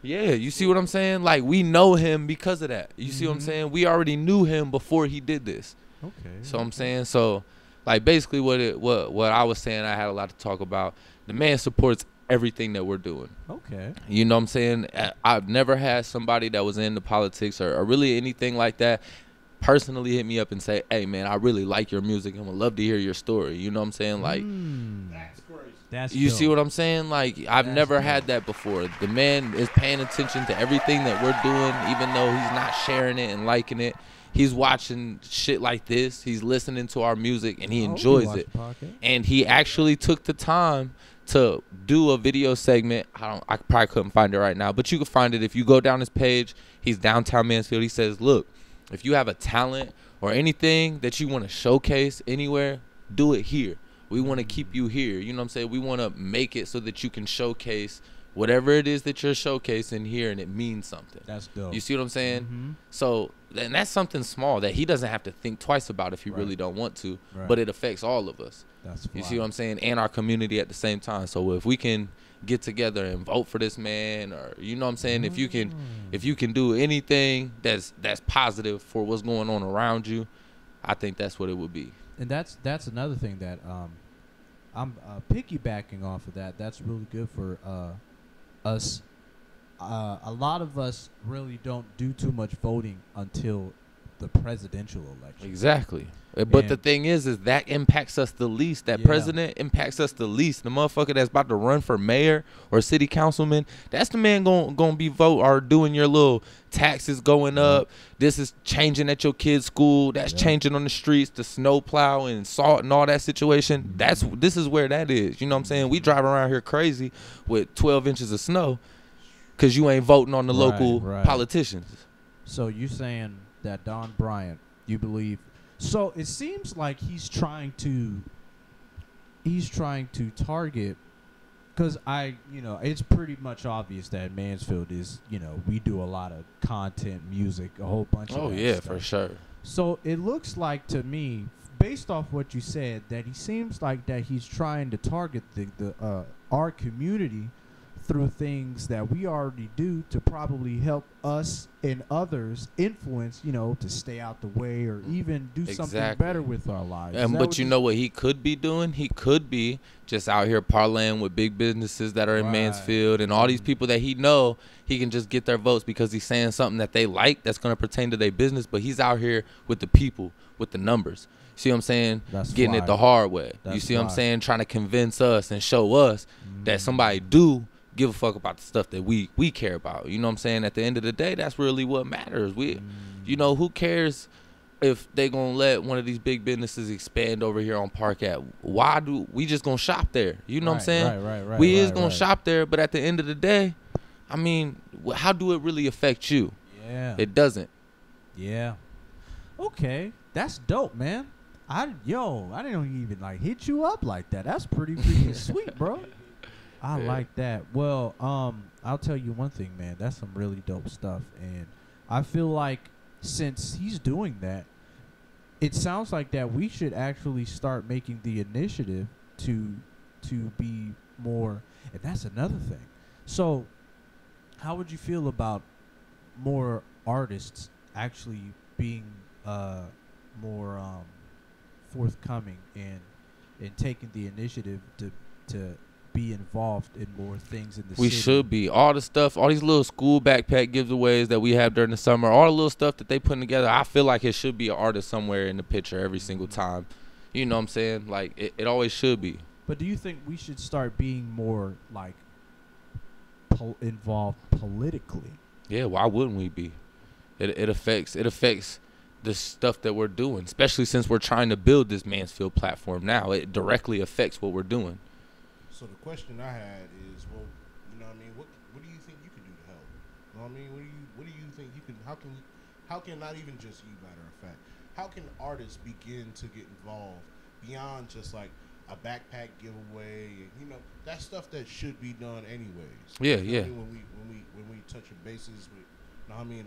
Yeah, you see what I'm saying? Like, we know him because of that. You see what I'm saying? We already knew him before he did this. Okay. So I'm saying, so, like, basically what I was saying, I had a lot to talk about. The man supports everything that we're doing. Okay. You know what I'm saying? I've never had somebody that was into politics or really anything like that personally hit me up and say, hey, man, I really like your music and would love to hear your story. You know what I'm saying? Like, That's crazy. That's you dope. see what I'm saying? Like, I've never had that before. The man is paying attention to everything that we're doing, even though he's not sharing it and liking it. He's watching shit like this. He's listening to our music, and he enjoys it. And he actually took the time to do a video segment. I probably couldn't find it right now, but you can find it if you go down his page. He's downtown Mansfield. He says, look, if you have a talent or anything that you want to showcase anywhere, do it here. We want to keep you here. You know what I'm saying? We want to make it so that you can showcase whatever it is that you're showcasing here, and it means something. That's dope. You see what I'm saying? Mm-hmm. So, and that's something small that he doesn't have to think twice about if he really don't want to, but it affects all of us. That's you see what I'm saying? And our community at the same time. So if we can get together and vote for this man, or you know what I'm saying, if you can do anything that's positive for what's going on around you, I think that's what it would be. And that's another thing that I'm piggybacking off of that. That's really good for us. A lot of us really don't do too much voting until the presidential election. Exactly. But the thing is that impacts us the least. That president impacts us the least. The motherfucker that's about to run for mayor or city councilman, that's the man gonna be vote or doing your little taxes going up. This is changing at your kid's school. That's changing on the streets, the snow plow and salt and all that situation. This is where that is. You know what I'm saying? We drive around here crazy with 12 inches of snow because you ain't voting on the local politicians. So you saying that Don Bryant, you believe? So it seems like he's trying to target, because it's pretty much obvious that Mansfield is, we do a lot of content, music, a whole bunch of stuff. For sure. So it looks like to me, based off what you said, that he seems like that he's trying to target our community through things that we already do to probably help us and others influence, to stay out the way or even do something better with our lives. But you know what he could be doing? He could be just out here parlaying with big businesses that are in Mansfield and all these people that he can just get their votes because he's saying something that they like that's going to pertain to their business, but he's out here with the people, with the numbers. See what I'm saying? Getting it the hard way. You see what I'm saying? Trying to convince us and show us that somebody do give a fuck about the stuff that we care about. You know what I'm saying? At the end of the day, that's really what matters. Who cares if they gonna let one of these big businesses expand over here on Park Ave? Why do we just gonna shop there? You know what I'm saying? Right. We is gonna shop there, but at the end of the day, I mean, how do it really affect you? Yeah. It doesn't. Yeah. Okay. That's dope, man. I didn't even hit you up like that. That's pretty freaking sweet, bro. I like that. Well, I'll tell you one thing, man. That's some really dope stuff. And I feel like since he's doing that, it sounds like that we should actually start making the initiative to be more. And that's another thing. So how would you feel about more artists actually being more forthcoming and taking the initiative to be involved in more things in the city? We should be. All the stuff, all these little school backpack giveaways that we have during the summer, all the little stuff that they putting together, I feel like it should be an artist somewhere in the picture every single time. You know what I'm saying? Like, it always should be. But do you think we should start being more, involved politically? Yeah, why wouldn't we be? It affects the stuff that we're doing, especially since we're trying to build this Mansfield platform now. It directly affects what we're doing. So the question I had is, well, you know what I mean, what do you think you can do to help? You know what I mean? What do you think you can, how can not even just you, matter of fact, how can artists begin to get involved beyond just like a backpack giveaway and, that stuff that should be done anyways? Yeah, you know what I mean? When we touch our bases with, our money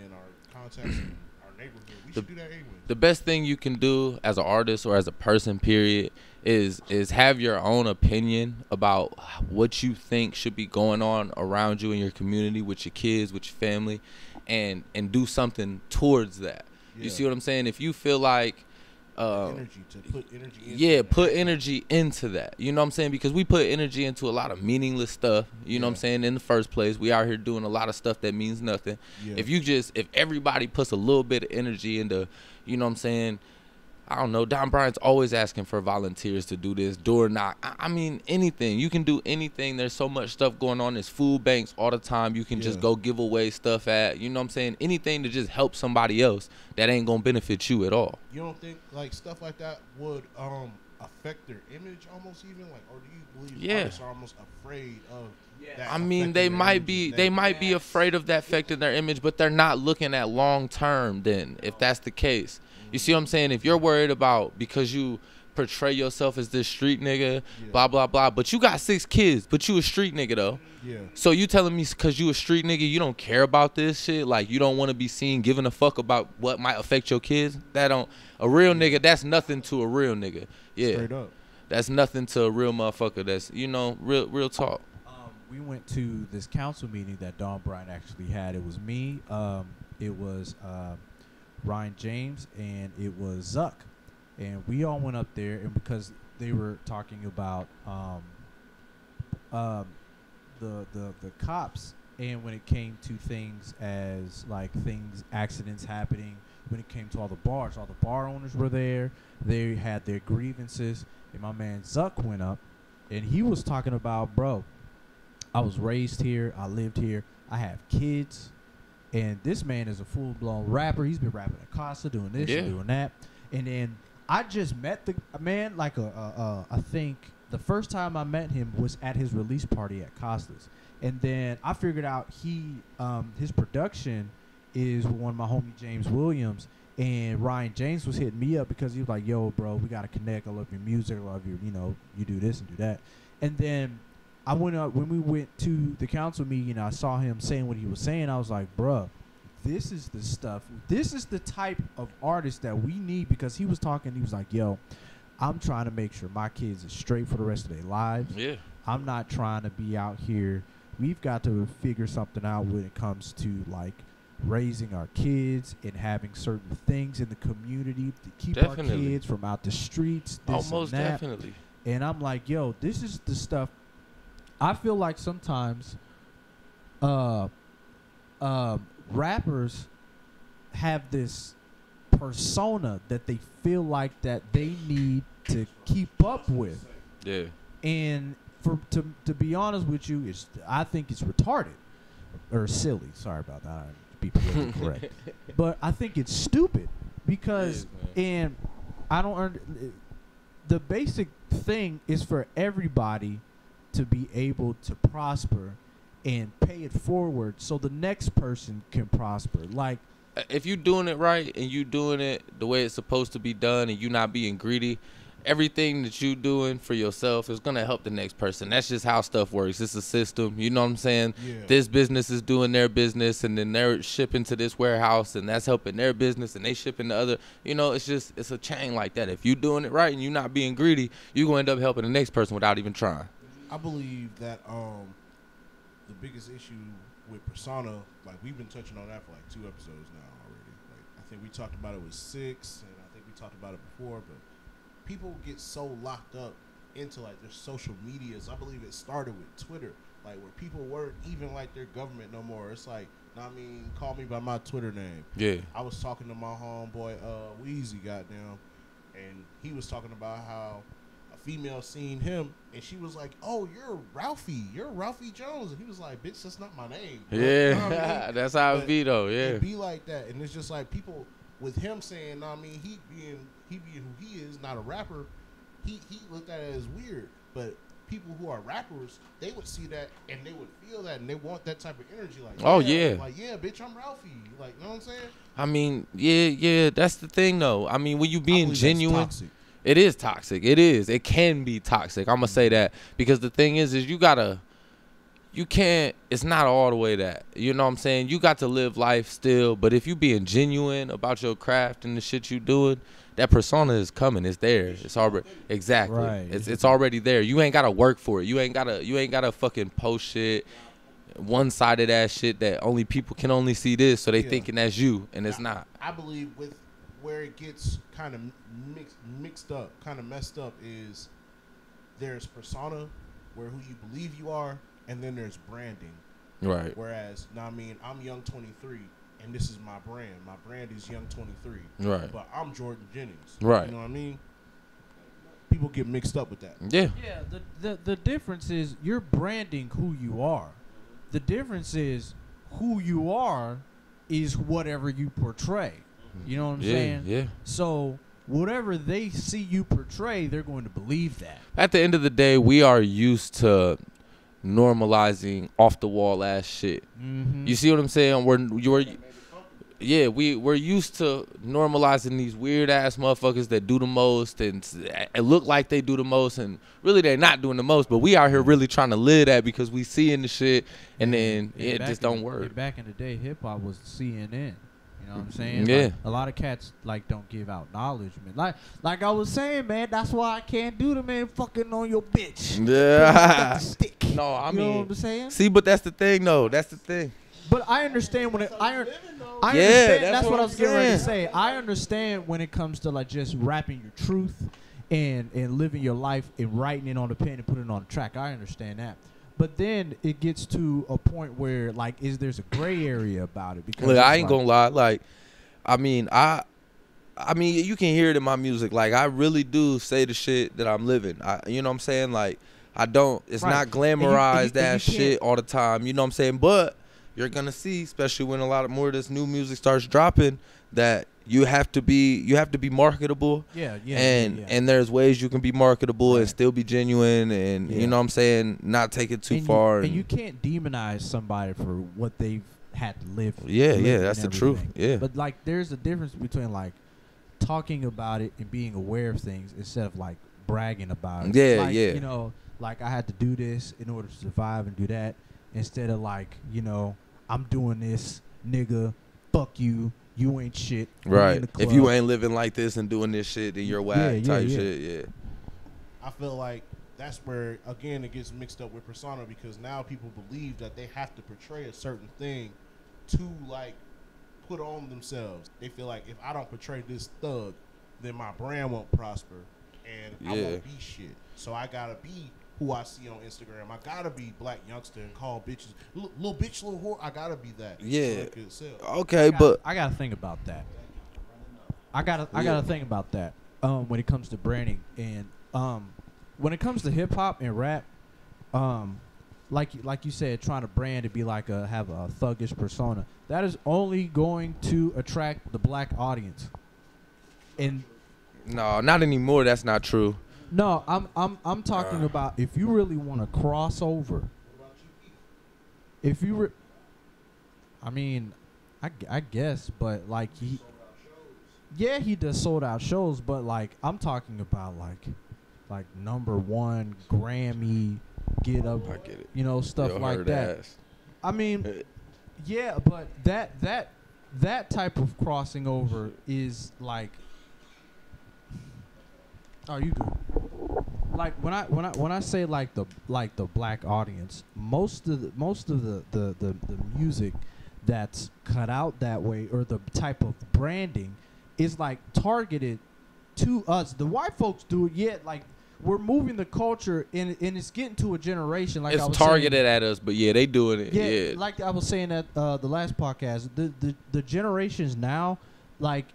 and our contacts and our neighborhood, we should do that anyways. The best thing you can do as an artist or as a person, period, is have your own opinion about what you think should be going on around you in your community, with your kids, with your family, and do something towards that. You see what I'm saying? If you feel like energy to put energy into yeah, that. put energy into that. You know what I'm saying? Because we put energy into a lot of meaningless stuff. You know what I'm saying? In the first place, we out here doing a lot of stuff that means nothing. Yeah. If everybody puts a little bit of energy into, you know what I'm saying? I don't know. Don Bryant's always asking for volunteers to do this, door knock. I mean, anything. You can do anything. There's so much stuff going on. There's food banks all the time. You can just go give away stuff at, you know what I'm saying? Anything to just help somebody else that ain't going to benefit you at all. You don't think like stuff like that would affect their image almost even? Like, or do you believe artists are almost afraid of that? I mean, they affecting might their be image? afraid of that affecting their image, but they're not looking at long term then, if that's the case. You see what I'm saying? If you're worried about because you portray yourself as this street nigga, blah, blah, blah, but you got 6 kids, but you a street nigga, though. Yeah. So you telling me because you a street nigga, you don't care about this shit? Like, you don't want to be seen giving a fuck about what might affect your kids? That don't... A real nigga, that's nothing to a real nigga. Yeah. Straight up. That's nothing to a real motherfucker that's, you know, real talk. We went to this council meeting that Don Bryant actually had. It was me. It was... Ryan James, and it was Zuck, and we all went up there, and because they were talking about the cops, and when it came to things as like accidents happening, when it came to all the bar owners were there, they had their grievances, and my man Zuck went up, and he was talking about, bro, I was raised here, I lived here, I have kids. And this man is a full-blown rapper. He's been rapping at Costa, doing this and doing that. And then I just met the man, like I think the first time I met him was at his release party at Costa's. And then I figured out his production is one of my homie James Williams. And Ryan James was hitting me up because he was like, yo, bro, we got to connect. I love your music. I love your, you know, you do this and do that. And then I went up when we went to the council meeting. I saw him saying what he was saying. I was like, bruh, this is the stuff. This is the type of artist that we need, because he was talking. He was like, yo, I'm trying to make sure my kids are straight for the rest of their lives. Yeah. I'm not trying to be out here. We've got to figure something out when it comes to like raising our kids and having certain things in the community to keep our kids from out the streets. This Most and that. definitely. And I'm like, yo, this is the stuff. I feel like sometimes rappers have this persona that they feel like that they need to keep up with. Yeah. And to be honest with you, I think it's retarded or silly. Sorry about that. I'm be politically correct. But I think it's stupid because and I don't the basic thing is for everybody to be able to prosper and pay it forward so the next person can prosper. Like, if you doing it right and you doing it the way it's supposed to be done and you not being greedy, everything that you doing for yourself is going to help the next person. That's just how stuff works. It's a system. You know what I'm saying? Yeah. This business is doing their business, and then they're shipping to this warehouse, and that's helping their business, and they shipping to other. You know, it's a chain like that. If you doing it right and you not being greedy, you going to end up helping the next person without even trying. I believe that the biggest issue with persona, like we've been touching on that for like 2 episodes now already. Like I think we talked about it with 6, and I think we talked about it before, but people get so locked up into like their social medias. I believe it started with Twitter, like where people weren't even like their government no more. It's like, I mean, call me by my Twitter name. Yeah. I was talking to my homeboy Weezy, goddamn, and he was talking about how a female seen him and she was like, "Oh, you're Ralphie Jones," and he was like, "Bitch, that's not my name." Bro. Yeah, you know what I mean? that's how it be though. Yeah, It be like that, and it's just like people with him saying, I mean, he being who he is, not a rapper. He looked at it as weird, but people who are rappers, they would see that and they would feel that and they want that type of energy. Like, oh yeah, yeah, like yeah, bitch, I'm Ralphie. Like, you know what I'm saying? I mean, yeah, that's the thing though. I mean, when you being genuine, it is toxic. It is. It can be toxic. I'm gonna say that because the thing is you can't. It's not all the way that. You know what I'm saying? You got to live life still, but if you being genuine about your craft and the shit you doing, that persona is coming. It's there. It's already exactly. Right. It's already there. You ain't gotta work for it. You ain't gotta fucking post shit, one-sided ass shit that only people can only see this, so they thinking that's you, and it's not. I believe with where it gets kind of mixed up, kind of messed up is there's persona, where who you believe you are, and then there's branding. Right. Whereas, now I mean, I'm Young 23, and this is my brand. My brand is Young 23. Right. But I'm Jordan Jennings. Right. You know what I mean? People get mixed up with that. Yeah. Yeah. The difference is you're branding who you are. The difference is who you are is whatever you portray. You know what I'm saying? Yeah. So whatever they see you portray, they're going to believe that. At the end of the day, we are used to normalizing off the wall ass shit. Mm-hmm. You see what I'm saying? We're used to normalizing these weird ass motherfuckers that do the most and look like they do the most, and really they're not doing the most. But we out here really trying to live that because we seeing the shit, and then it just don't work. Back in the day, hip hop was CNN. You know what I'm saying? Yeah. Like, a lot of cats don't give out knowledge, man. Like I was saying, man, that's why I can't do the man fucking on your bitch. Yeah. Stick. No, I You mean, know what I'm saying? see, but that's the thing, though. That's the thing. But I understand when I understand. that's That's what what I I'm was getting ready to saying. say. I understand when it comes to just rapping your truth and living your life and writing it on a pen and putting it on a track. I understand that. But then it gets to a point where there's a gray area about it because Look, I ain't gonna lie. I mean, you can hear it in my music. Like, I really do say the shit that I'm living. You know what I'm saying? Like, I don't. It's Right. not glamorized And you ass shit all the time. You know what I'm saying? But you're gonna see, especially when a lot more of this new music starts dropping, that you have to be marketable. Yeah. And there's ways you can be marketable and Right. still be genuine, and you know what I'm saying, not take it too far. And you can't demonize somebody for what they've had to live. Yeah, live yeah, and that's the truth. everything. Yeah. But there's a difference between talking about it and being aware of things instead of bragging about it. Yeah, yeah. You know, I had to do this in order to survive and do that instead of I'm doing this, nigga, fuck you, you ain't shit. We in Right. the If you club. ain't living like this and doing this shit, then you're whack type shit. Yeah. I feel like that's where, again, it gets mixed up with persona, because now people believe that they have to portray a certain thing to put on themselves. They feel like if I don't portray this thug, then my brand won't prosper and I won't be shit. So I gotta be who I see on Instagram. I gotta be black youngster and call bitches little bitch, little whore. I gotta be that. Yeah. So it could sell. Okay, but I gotta think about that. I gotta think about that. When it comes to branding and when it comes to hip hop and rap, like you said, trying to brand to be have a thuggish persona, that is only going to attract the black audience. And no, not anymore. That's not true. no, I'm talking about if you really want to cross over. If you I guess, but he does sold out shows, but I'm talking about like #1 Grammy, get up, I get it. you know, stuff Yo, like heard that. ass. I mean, yeah, but that type of crossing over is oh, you good. When I say the black audience, most of the music that's cut out that way, or the type of branding, is targeted to us. The white folks do it, yet we're moving the culture and it's getting to a generation It's targeted at us, but yeah, they doing it. Yeah. Like I was saying at the last podcast, the generations now,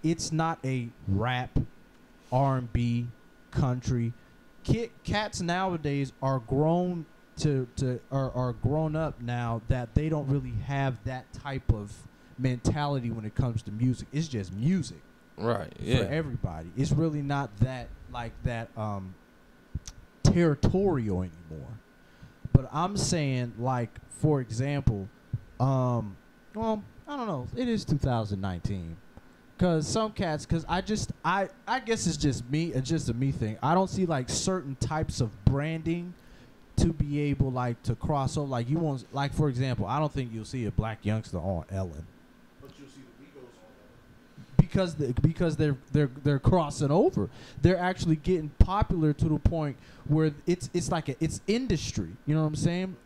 it's not a rap, R&B, country. Cats nowadays are grown are grown up now that they don't really have that type of mentality when it comes to music. It's just music, Right. Yeah. for everybody. It's really not that territorial anymore. But I'm saying, for example, well, I don't know. It is 2019. Cause some cats, I guess it's just me. It's just a me thing. I don't see certain types of branding to be able to cross over. You won't, for example, I don't think you'll see a black youngster on Ellen. But you'll see the Migos on that. Because they're crossing over. They're actually getting popular to the point where it's industry. You know what I'm saying?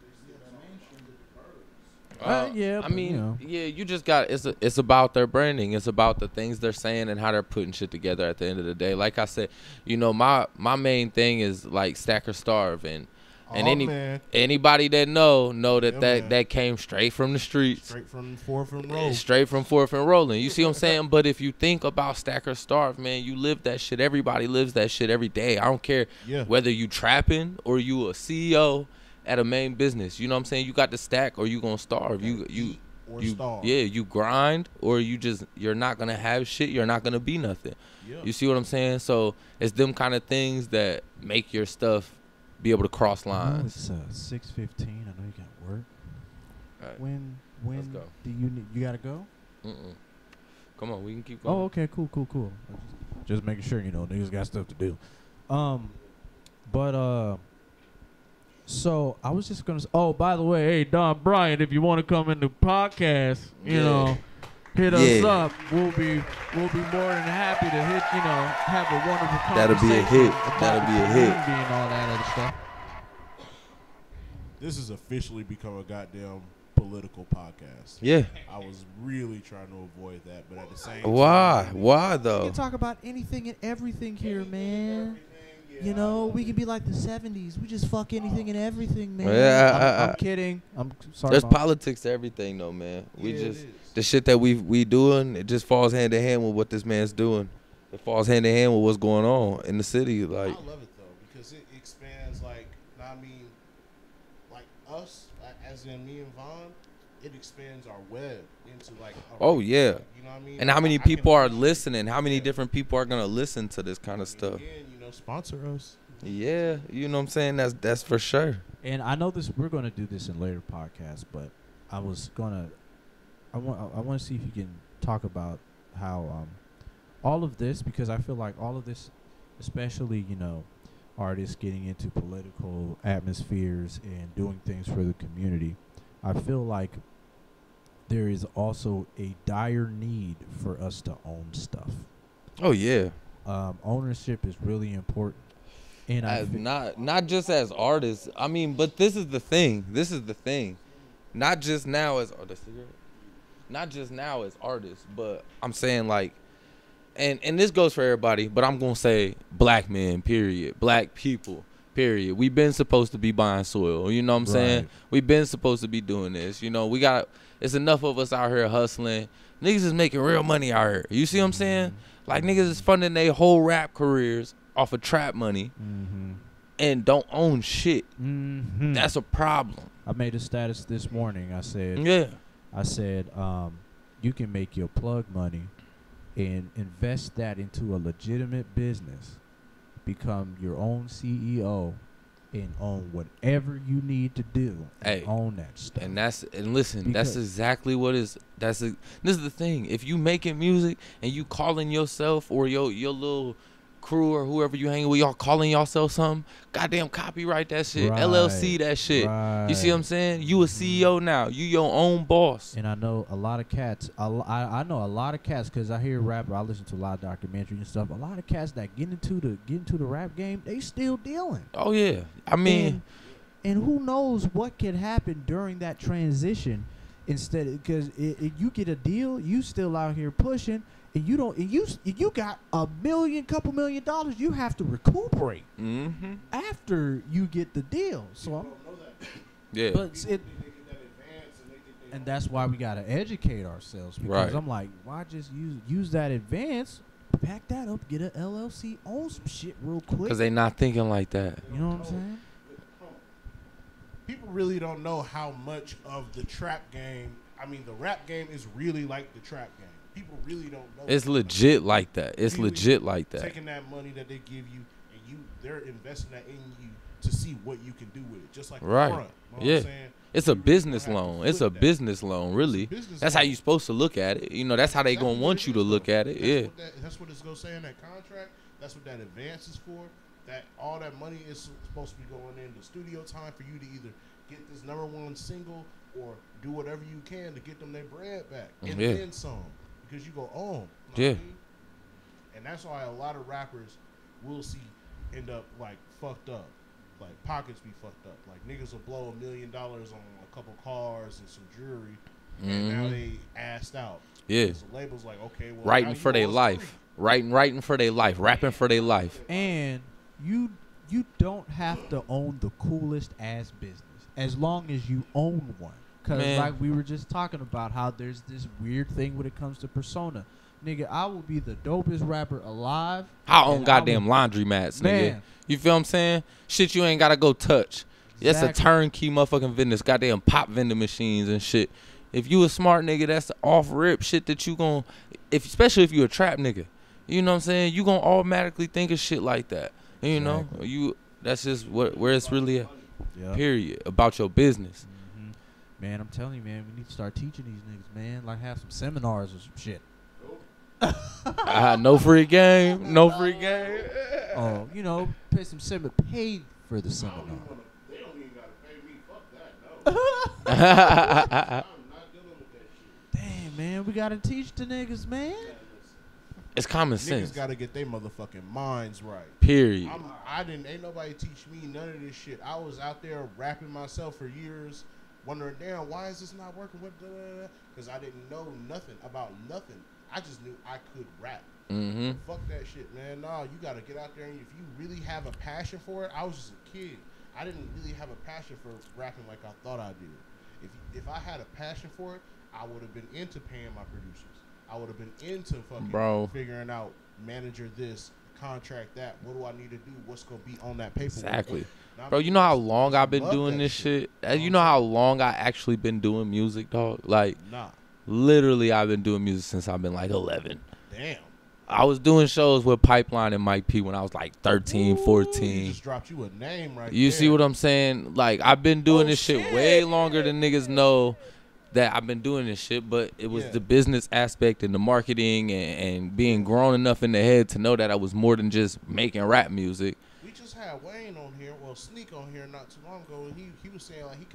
Yeah, I but, mean, you know. yeah, you just got it's about their branding. It's about the things they're saying and how they're putting shit together at the end of the day. Like I said, you know, my main thing is like stack or starve, and Man. anybody that know Yeah, man. that came straight from the streets. Straight from Fourth and Roll. Straight from Fourth and Rolling. You see what I'm saying? But if you think about stack or starve, man, you live that shit. Everybody lives that shit every day. I don't care whether you trapping or you a CEO at a main business. You know what I'm saying? You got to stack or you gonna starve. You starve. Yeah, you grind or you're not gonna have shit. You're not gonna be nothing. Yeah. You see what I'm saying? So it's them kind of things that make your stuff be able to cross lines. It's 6:15. I know you got work. Right. When Let's go. do you gotta go? Come on, we can keep going. Oh, okay, cool. Just making sure, you know, niggas got stuff to do. So I was just gonna. Oh, by the way, hey Don Bryant, if you want to come in the podcast, you know, hit us up. We'll be more than happy to hit. You know, have a wonderful That'll conversation. be a hit. about That'll the be a hit. community and all that other stuff. This has officially become a goddamn political podcast. Yeah. I was really trying to avoid that, but at the same Why? time. Why We though? can talk about anything and everything here, man. You know, we can be like the 70s. We just fuck anything and everything, man. Yeah, I'm kidding. I'm sorry. There's Mom. politics to everything though, man. We Yeah, it just is. the shit that we doing, it just falls hand in hand with what this man's doing. It falls hand in hand with what's going on in the city. Like, I love it though because it expands like us as in me and Vaughn. It expands our web into like. oh yeah. You know what I mean? And how many I people can are appreciate- listening? How many different people are gonna listen to this kind of stuff? Again, you know, sponsor us. Yeah, you know what I'm saying? That's for sure. And I know this. We're gonna do this in later podcasts, but I want to see if you can talk about how all of this, because I feel like all of this, especially artists getting into political atmospheres and doing things for the community, I feel like there is also a dire need for us to own stuff. Oh yeah. Ownership is really important. And As not just as artists. I mean, but this is the thing. Not just now as not just now as artists, but I'm saying like, and this goes for everybody, but I'm gonna say black men, period. Black people, period. We've been supposed to be buying soil. You know what I'm saying? We've been supposed to be doing this. You know, it's enough of us out here hustling. Niggas is making real money out here. You see what I'm saying? Like niggas is funding their whole rap careers off of trap money and don't own shit. That's a problem. I made a status this morning. I said, you can make your plug money and invest that into a legitimate business, become your own CEO, and own whatever you need to do. And own that stuff. And listen, that's exactly what is. This is the thing. If you making music and you calling yourself or your little crew or whoever you hanging with, y'all calling yourself something, goddamn copyright that shit, LLC that shit. You see what I'm saying? You a CEO now. You your own boss. And I know a lot of cats. I know a lot of cats because I hear rap. I listen to a lot of documentaries and stuff. A lot of cats that get into the rap game, they still dealing. Oh yeah, I mean, and who knows what could happen during that transition? Instead, because you get a deal, you still out here pushing. And you don't. And you got couple million dollars. You have to recuperate after you get the deal. So yeah. But and that's why we gotta educate ourselves. Because I'm like, why just use that advance, pack that up, get an LLC, own some shit real quick. Because they not thinking like that. You know what I'm saying? People really don't know how much of the trap game. I mean, the rap game is really like the trap game. People really don't know. It's legit like that. It's really legit like that. Taking that money that they give you and they're investing that in you to see what you can do with it. Just like right. Front, you know yeah. what I'm saying? It's a business loan. It's a business loan, really. That's how you supposed to look at it. You know, that's how they gonna want you to look at it. That's what it's gonna say in that contract. That's what that advance is for. That all that money is supposed to be going into studio time for you to either get this #1 single or do whatever you can to get them their bread back and then some. Because you go, what I mean? And that's why a lot of rappers will end up like fucked up. Like pockets be fucked up. Like niggas will blow $1 million on a couple cars and some jewelry, and now they assed out. Yeah. So the label's like, okay, well, Writing for their life. Writing for their life. Rapping for their life. And you don't have to own the coolest ass business as long as you own one. Because like we were just talking about how there's this weird thing when it comes to persona. Nigga, I will be the dopest rapper alive. I own goddamn laundromats, nigga. You feel what I'm saying? Shit you ain't got to go touch. That's a turnkey motherfucking business. Goddamn pop vending machines and shit. If you a smart nigga, that's the off-rip shit that you gon' especially if you a trap nigga. You know what I'm saying? You gonna automatically think of shit like that. And you know, that's just where it's really at. Yep. Period. About your business. Mm-hmm. Man, I'm telling you, man, we need to start teaching these niggas, man. Like have some seminars or some shit. No free game. No free game. Oh, you know, pay some seminar. Pay for the seminar. They don't even gotta pay me. Fuck that. No. I'm not dealing with that shit. Damn, man, we gotta teach the niggas, man. It's common sense. Niggas gotta get their motherfucking minds right. Period. Ain't nobody teach me none of this shit. I was out there rapping myself for years, wondering, damn, why is this not working? Because I didn't know nothing about nothing. I just knew I could rap. Mm-hmm. Fuck that shit, man. No, you gotta get out there, and if you really have a passion for it, I was just a kid. I didn't really have a passion for rapping like I thought I did. If I had a passion for it, I would have been into paying my producers. I would have been into fucking figuring out manager this, contract that. What do I need to do? What's gonna be on that paper? Exactly. Bro, you know how long I've been doing this shit? You know how long I actually been doing music, dog? Like, literally, I've been doing music since I've been like 11. Damn. I was doing shows with Pipeline and Mike P when I was like 13, 14. You just dropped you a name right You there. see what I'm saying? Like, I've been doing this shit way longer than niggas know that I've been doing this shit, but it was the business aspect and the marketing and being grown enough in the head to know that I was more than just making rap music. We just had Wayne on here, Sneak on here not too long ago, and he was saying like he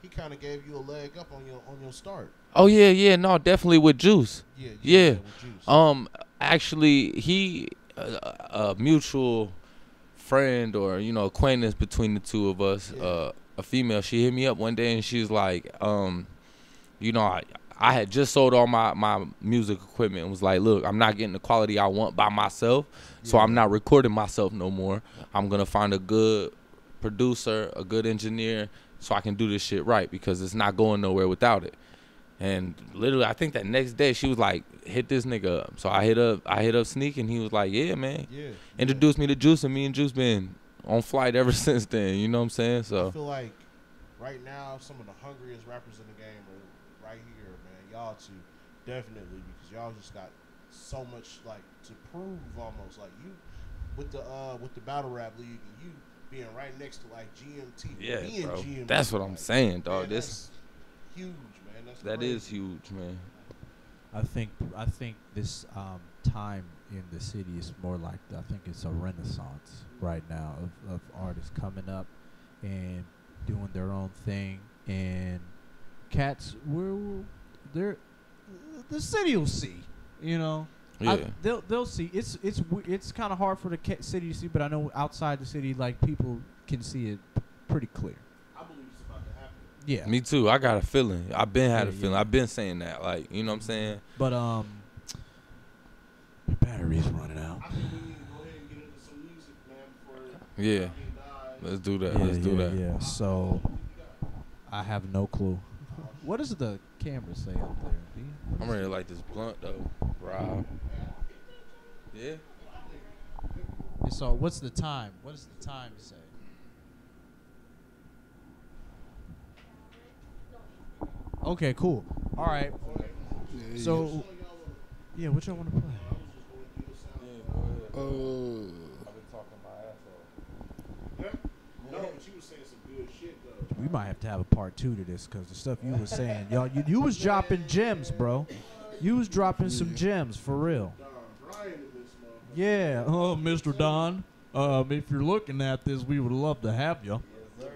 kind of gave you a leg up on your start. Oh yeah, no, definitely with Juice. Yeah. With Juice. Actually, he a mutual friend or acquaintance between the two of us, a female. She hit me up one day and she was like, I had just sold all my music equipment and was like, look, I'm not getting the quality I want by myself, so I'm not recording myself no more. I'm going to find a good producer, a good engineer, so I can do this shit right because it's not going nowhere without it. And literally, I think that next day she was like, hit this nigga up. So I hit up Sneak and he was like, yeah, man. Yeah. Introduced me to Juice and me and Juice been on flight ever since then. You know what I'm saying? So I feel like right now some of the hungriest rappers in the game are right here, man. Y'all two, definitely, because y'all just got so much like to prove almost. Like you with the battle rap league and you being right next to like GMT. Yeah, bro. GMT, that's what I'm saying, dog. Man, that's huge, man. That is huge, man. I think this time in the city is more like I think it's a renaissance right now of artists coming up and doing their own thing, and cats the city will see, Yeah. They'll see. It's kind of hard for the city to see, but I know outside the city, like people can see it pretty clear. I believe it's about to happen. Yeah. Me too. I got a feeling. I've been had a feeling. I've been saying that. Like, you know what I'm saying? But the battery's running out. I think we need to go ahead and get into some music, man, before let's do that. Let's do that. Yeah. So I have no clue. What does the camera say up there, D? I'm ready to light this blunt though, Rob. Yeah. So what's the time? What does the time say? Okay, cool. All right. So, yeah, what y'all want to play? I've been talking my ass off. No, but you was saying some good shit though. We might have to have a part 2 to this because the stuff you was saying, y'all, you was dropping gems, bro. You was dropping some gems for real. Yeah, Mr. Don. If you're looking at this, we would love to have you. Yes, sir.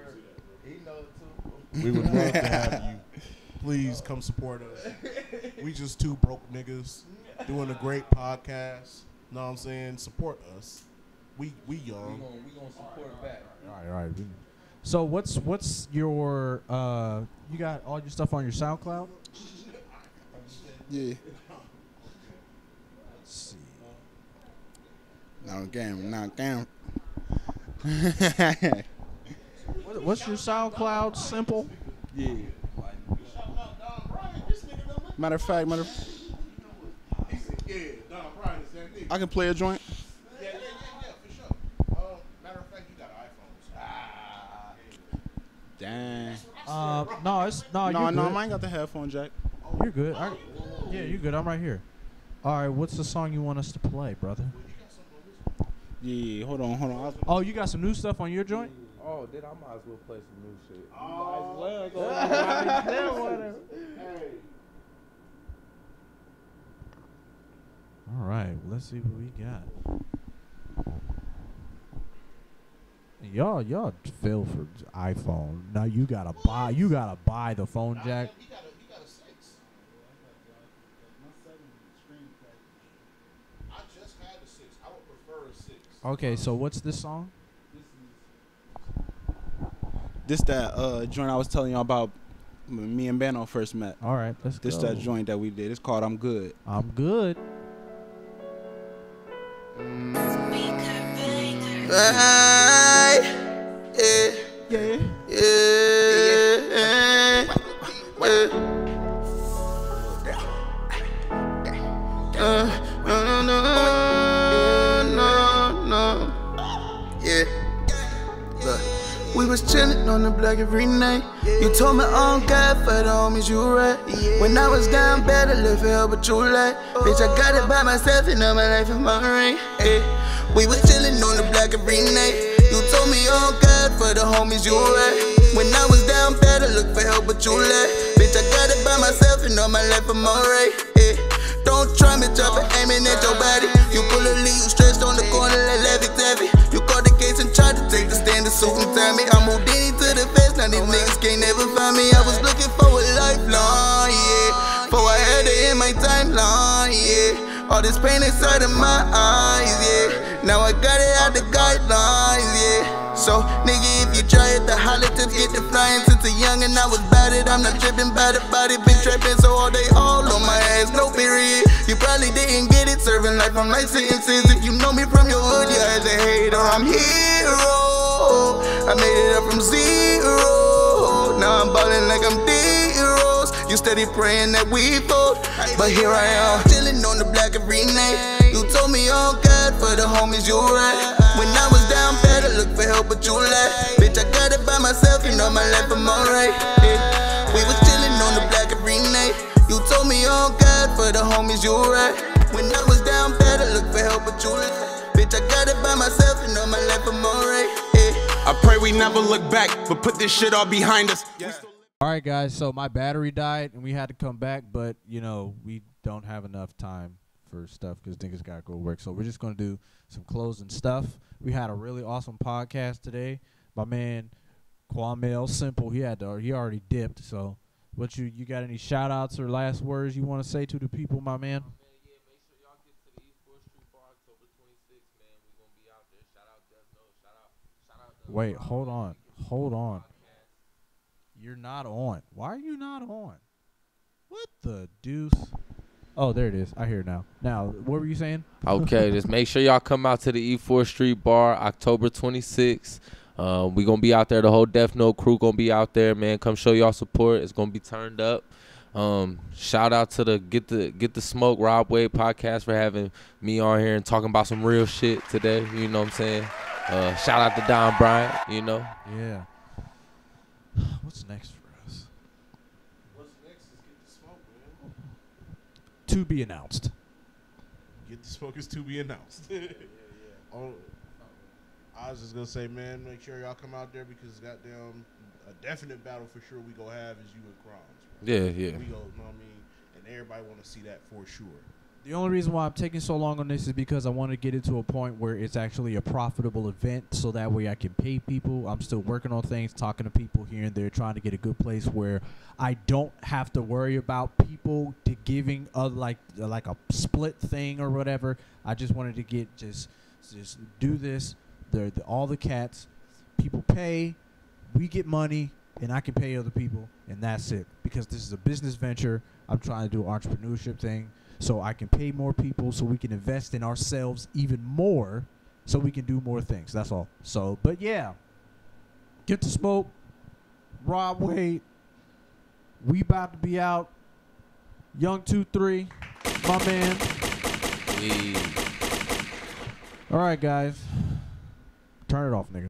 He knows it too. We would love to have you. Please come support us. We just two broke niggas doing a great podcast. Know what I'm saying? Support us. We young. We gonna support it back. All right. So what's your you got all your stuff on your SoundCloud? Yeah. Let's see. No game. What's your SoundCloud? Sempel? Yeah. Matter of fact, Yeah, Don Brian is that nigga. I can play a joint. Yeah, for sure. Matter of fact, you got iPhones. Dang. No, it's no. No, You're good. I ain't got the headphone jack. You're good. Yeah, you're good. I'm right here. All right, what's the song you want us to play, brother? Yeah, hold on. Oh, you got some new stuff on your joint? Oh, then I might as well play some new shit. All right, well, let's see what we got. Y'all fell for iPhone. Now you gotta buy the phone jack. He got a 6. I just had a 6. I would prefer a 6. Okay, so what's this song? This that joint I was telling y'all about. Me and Bano first met. All right, let's go. This that joint that we did. It's called I'm Good. I'm good. We was chillin' on the block every night. You told me on God for the homies, you right. When I was down bad, I looked for help, but you like. Bitch, I got it by myself and all my life in my ring. We was chillin' on the block every night. You told me on God for the homies, you right. When I was down bad, I looked for help, but you like. Bitch, I got it by myself and all my life I'm alright. Don't try me, drop it, aiming at your body. You pull a lead, you stretched on the corner like Levy-Taffy. You caught the case and tried to take the stand, the suit and tie me. I moved into the fence, now these niggas can't never find me. I was looking for a lifelong, yeah. Before I had to end my timeline, yeah. All this pain inside of my eyes, yeah. Now I got it out the guidelines, yeah. So, nigga, if you try it, the hollow tips get the flying. Since a young and I was bout it, I'm not tripping by the body. Been trapping so all day, all on my ass, no period. You probably didn't get it, serving life, I'm like sentences. If you know me from your hood, you as a hater, I'm hero. I made it up from zero. Now I'm ballin' like I'm D-Rose. You steady praying that we fold, but here I am, chillin' on the block every night. You told me, oh God, for the homies, you right. When I was down bad, I looked for help, but you left. Bitch, I got it by myself, you know my life, I'm alright. We was chillin' on the block every night. You told me, oh God, for the homies, you right. When I was down bad, I looked for help, but you left. Bitch, I got it by myself, you know my life, I'm alright. I pray we never look back, but put this shit all behind us. All right, guys. So my battery died, and we had to come back, but you know we don't have enough time for stuff because niggas gotta go work. So we're just gonna do some closing stuff. We had a really awesome podcast today. My man Kwame Sempel, he already dipped. So what you got any shout outs or last words you want to say to the people, my man? Yeah, make sure y'all get to the East 4th Street Bar October 26th, man. We're gonna be out there. Shout out Death Note. Shout out. Wait, hold on. You're not on. Why are you not on? What the deuce? Oh, there it is. I hear it now. Now, what were you saying? Okay, just make sure y'all come out to the E4 Street Bar October 26th. We gonna be out there. The whole Death Note crew gonna be out there, man. Come show y'all support. It's gonna be turned up. Shout out to the Get the Smoke Rob Wade podcast for having me on here and talking about some real shit today. You know what I'm saying? Shout out to Don Bryant. You know. Yeah. What's next for us? What's next is Get the Smoke, man. To be announced. Get the Smoke is to be announced. Oh, I was just gonna say, man, make sure y'all come out there because goddamn a definite battle for sure we gonna have is you and Crimes. Bro. Yeah. We go, know what I mean? And everybody wanna see that for sure. The only reason why I'm taking so long on this is because I want to get it to a point where it's actually a profitable event so that way I can pay people. I'm still working on things, talking to people here and there, trying to get a good place where I don't have to worry about people to giving like a split thing or whatever. I just wanted to get just Just do this. All the cats. People pay. We get money, and I can pay other people, and that's it. Because this is a business venture. I'm trying to do an entrepreneurship thing, so I can pay more people, so we can invest in ourselves even more, so we can do more things. That's all. So, but yeah, Get the Smoke, Rob Wade. We about to be out. Young 2-3, my man. Hey. All right, guys. Turn it off, nigga.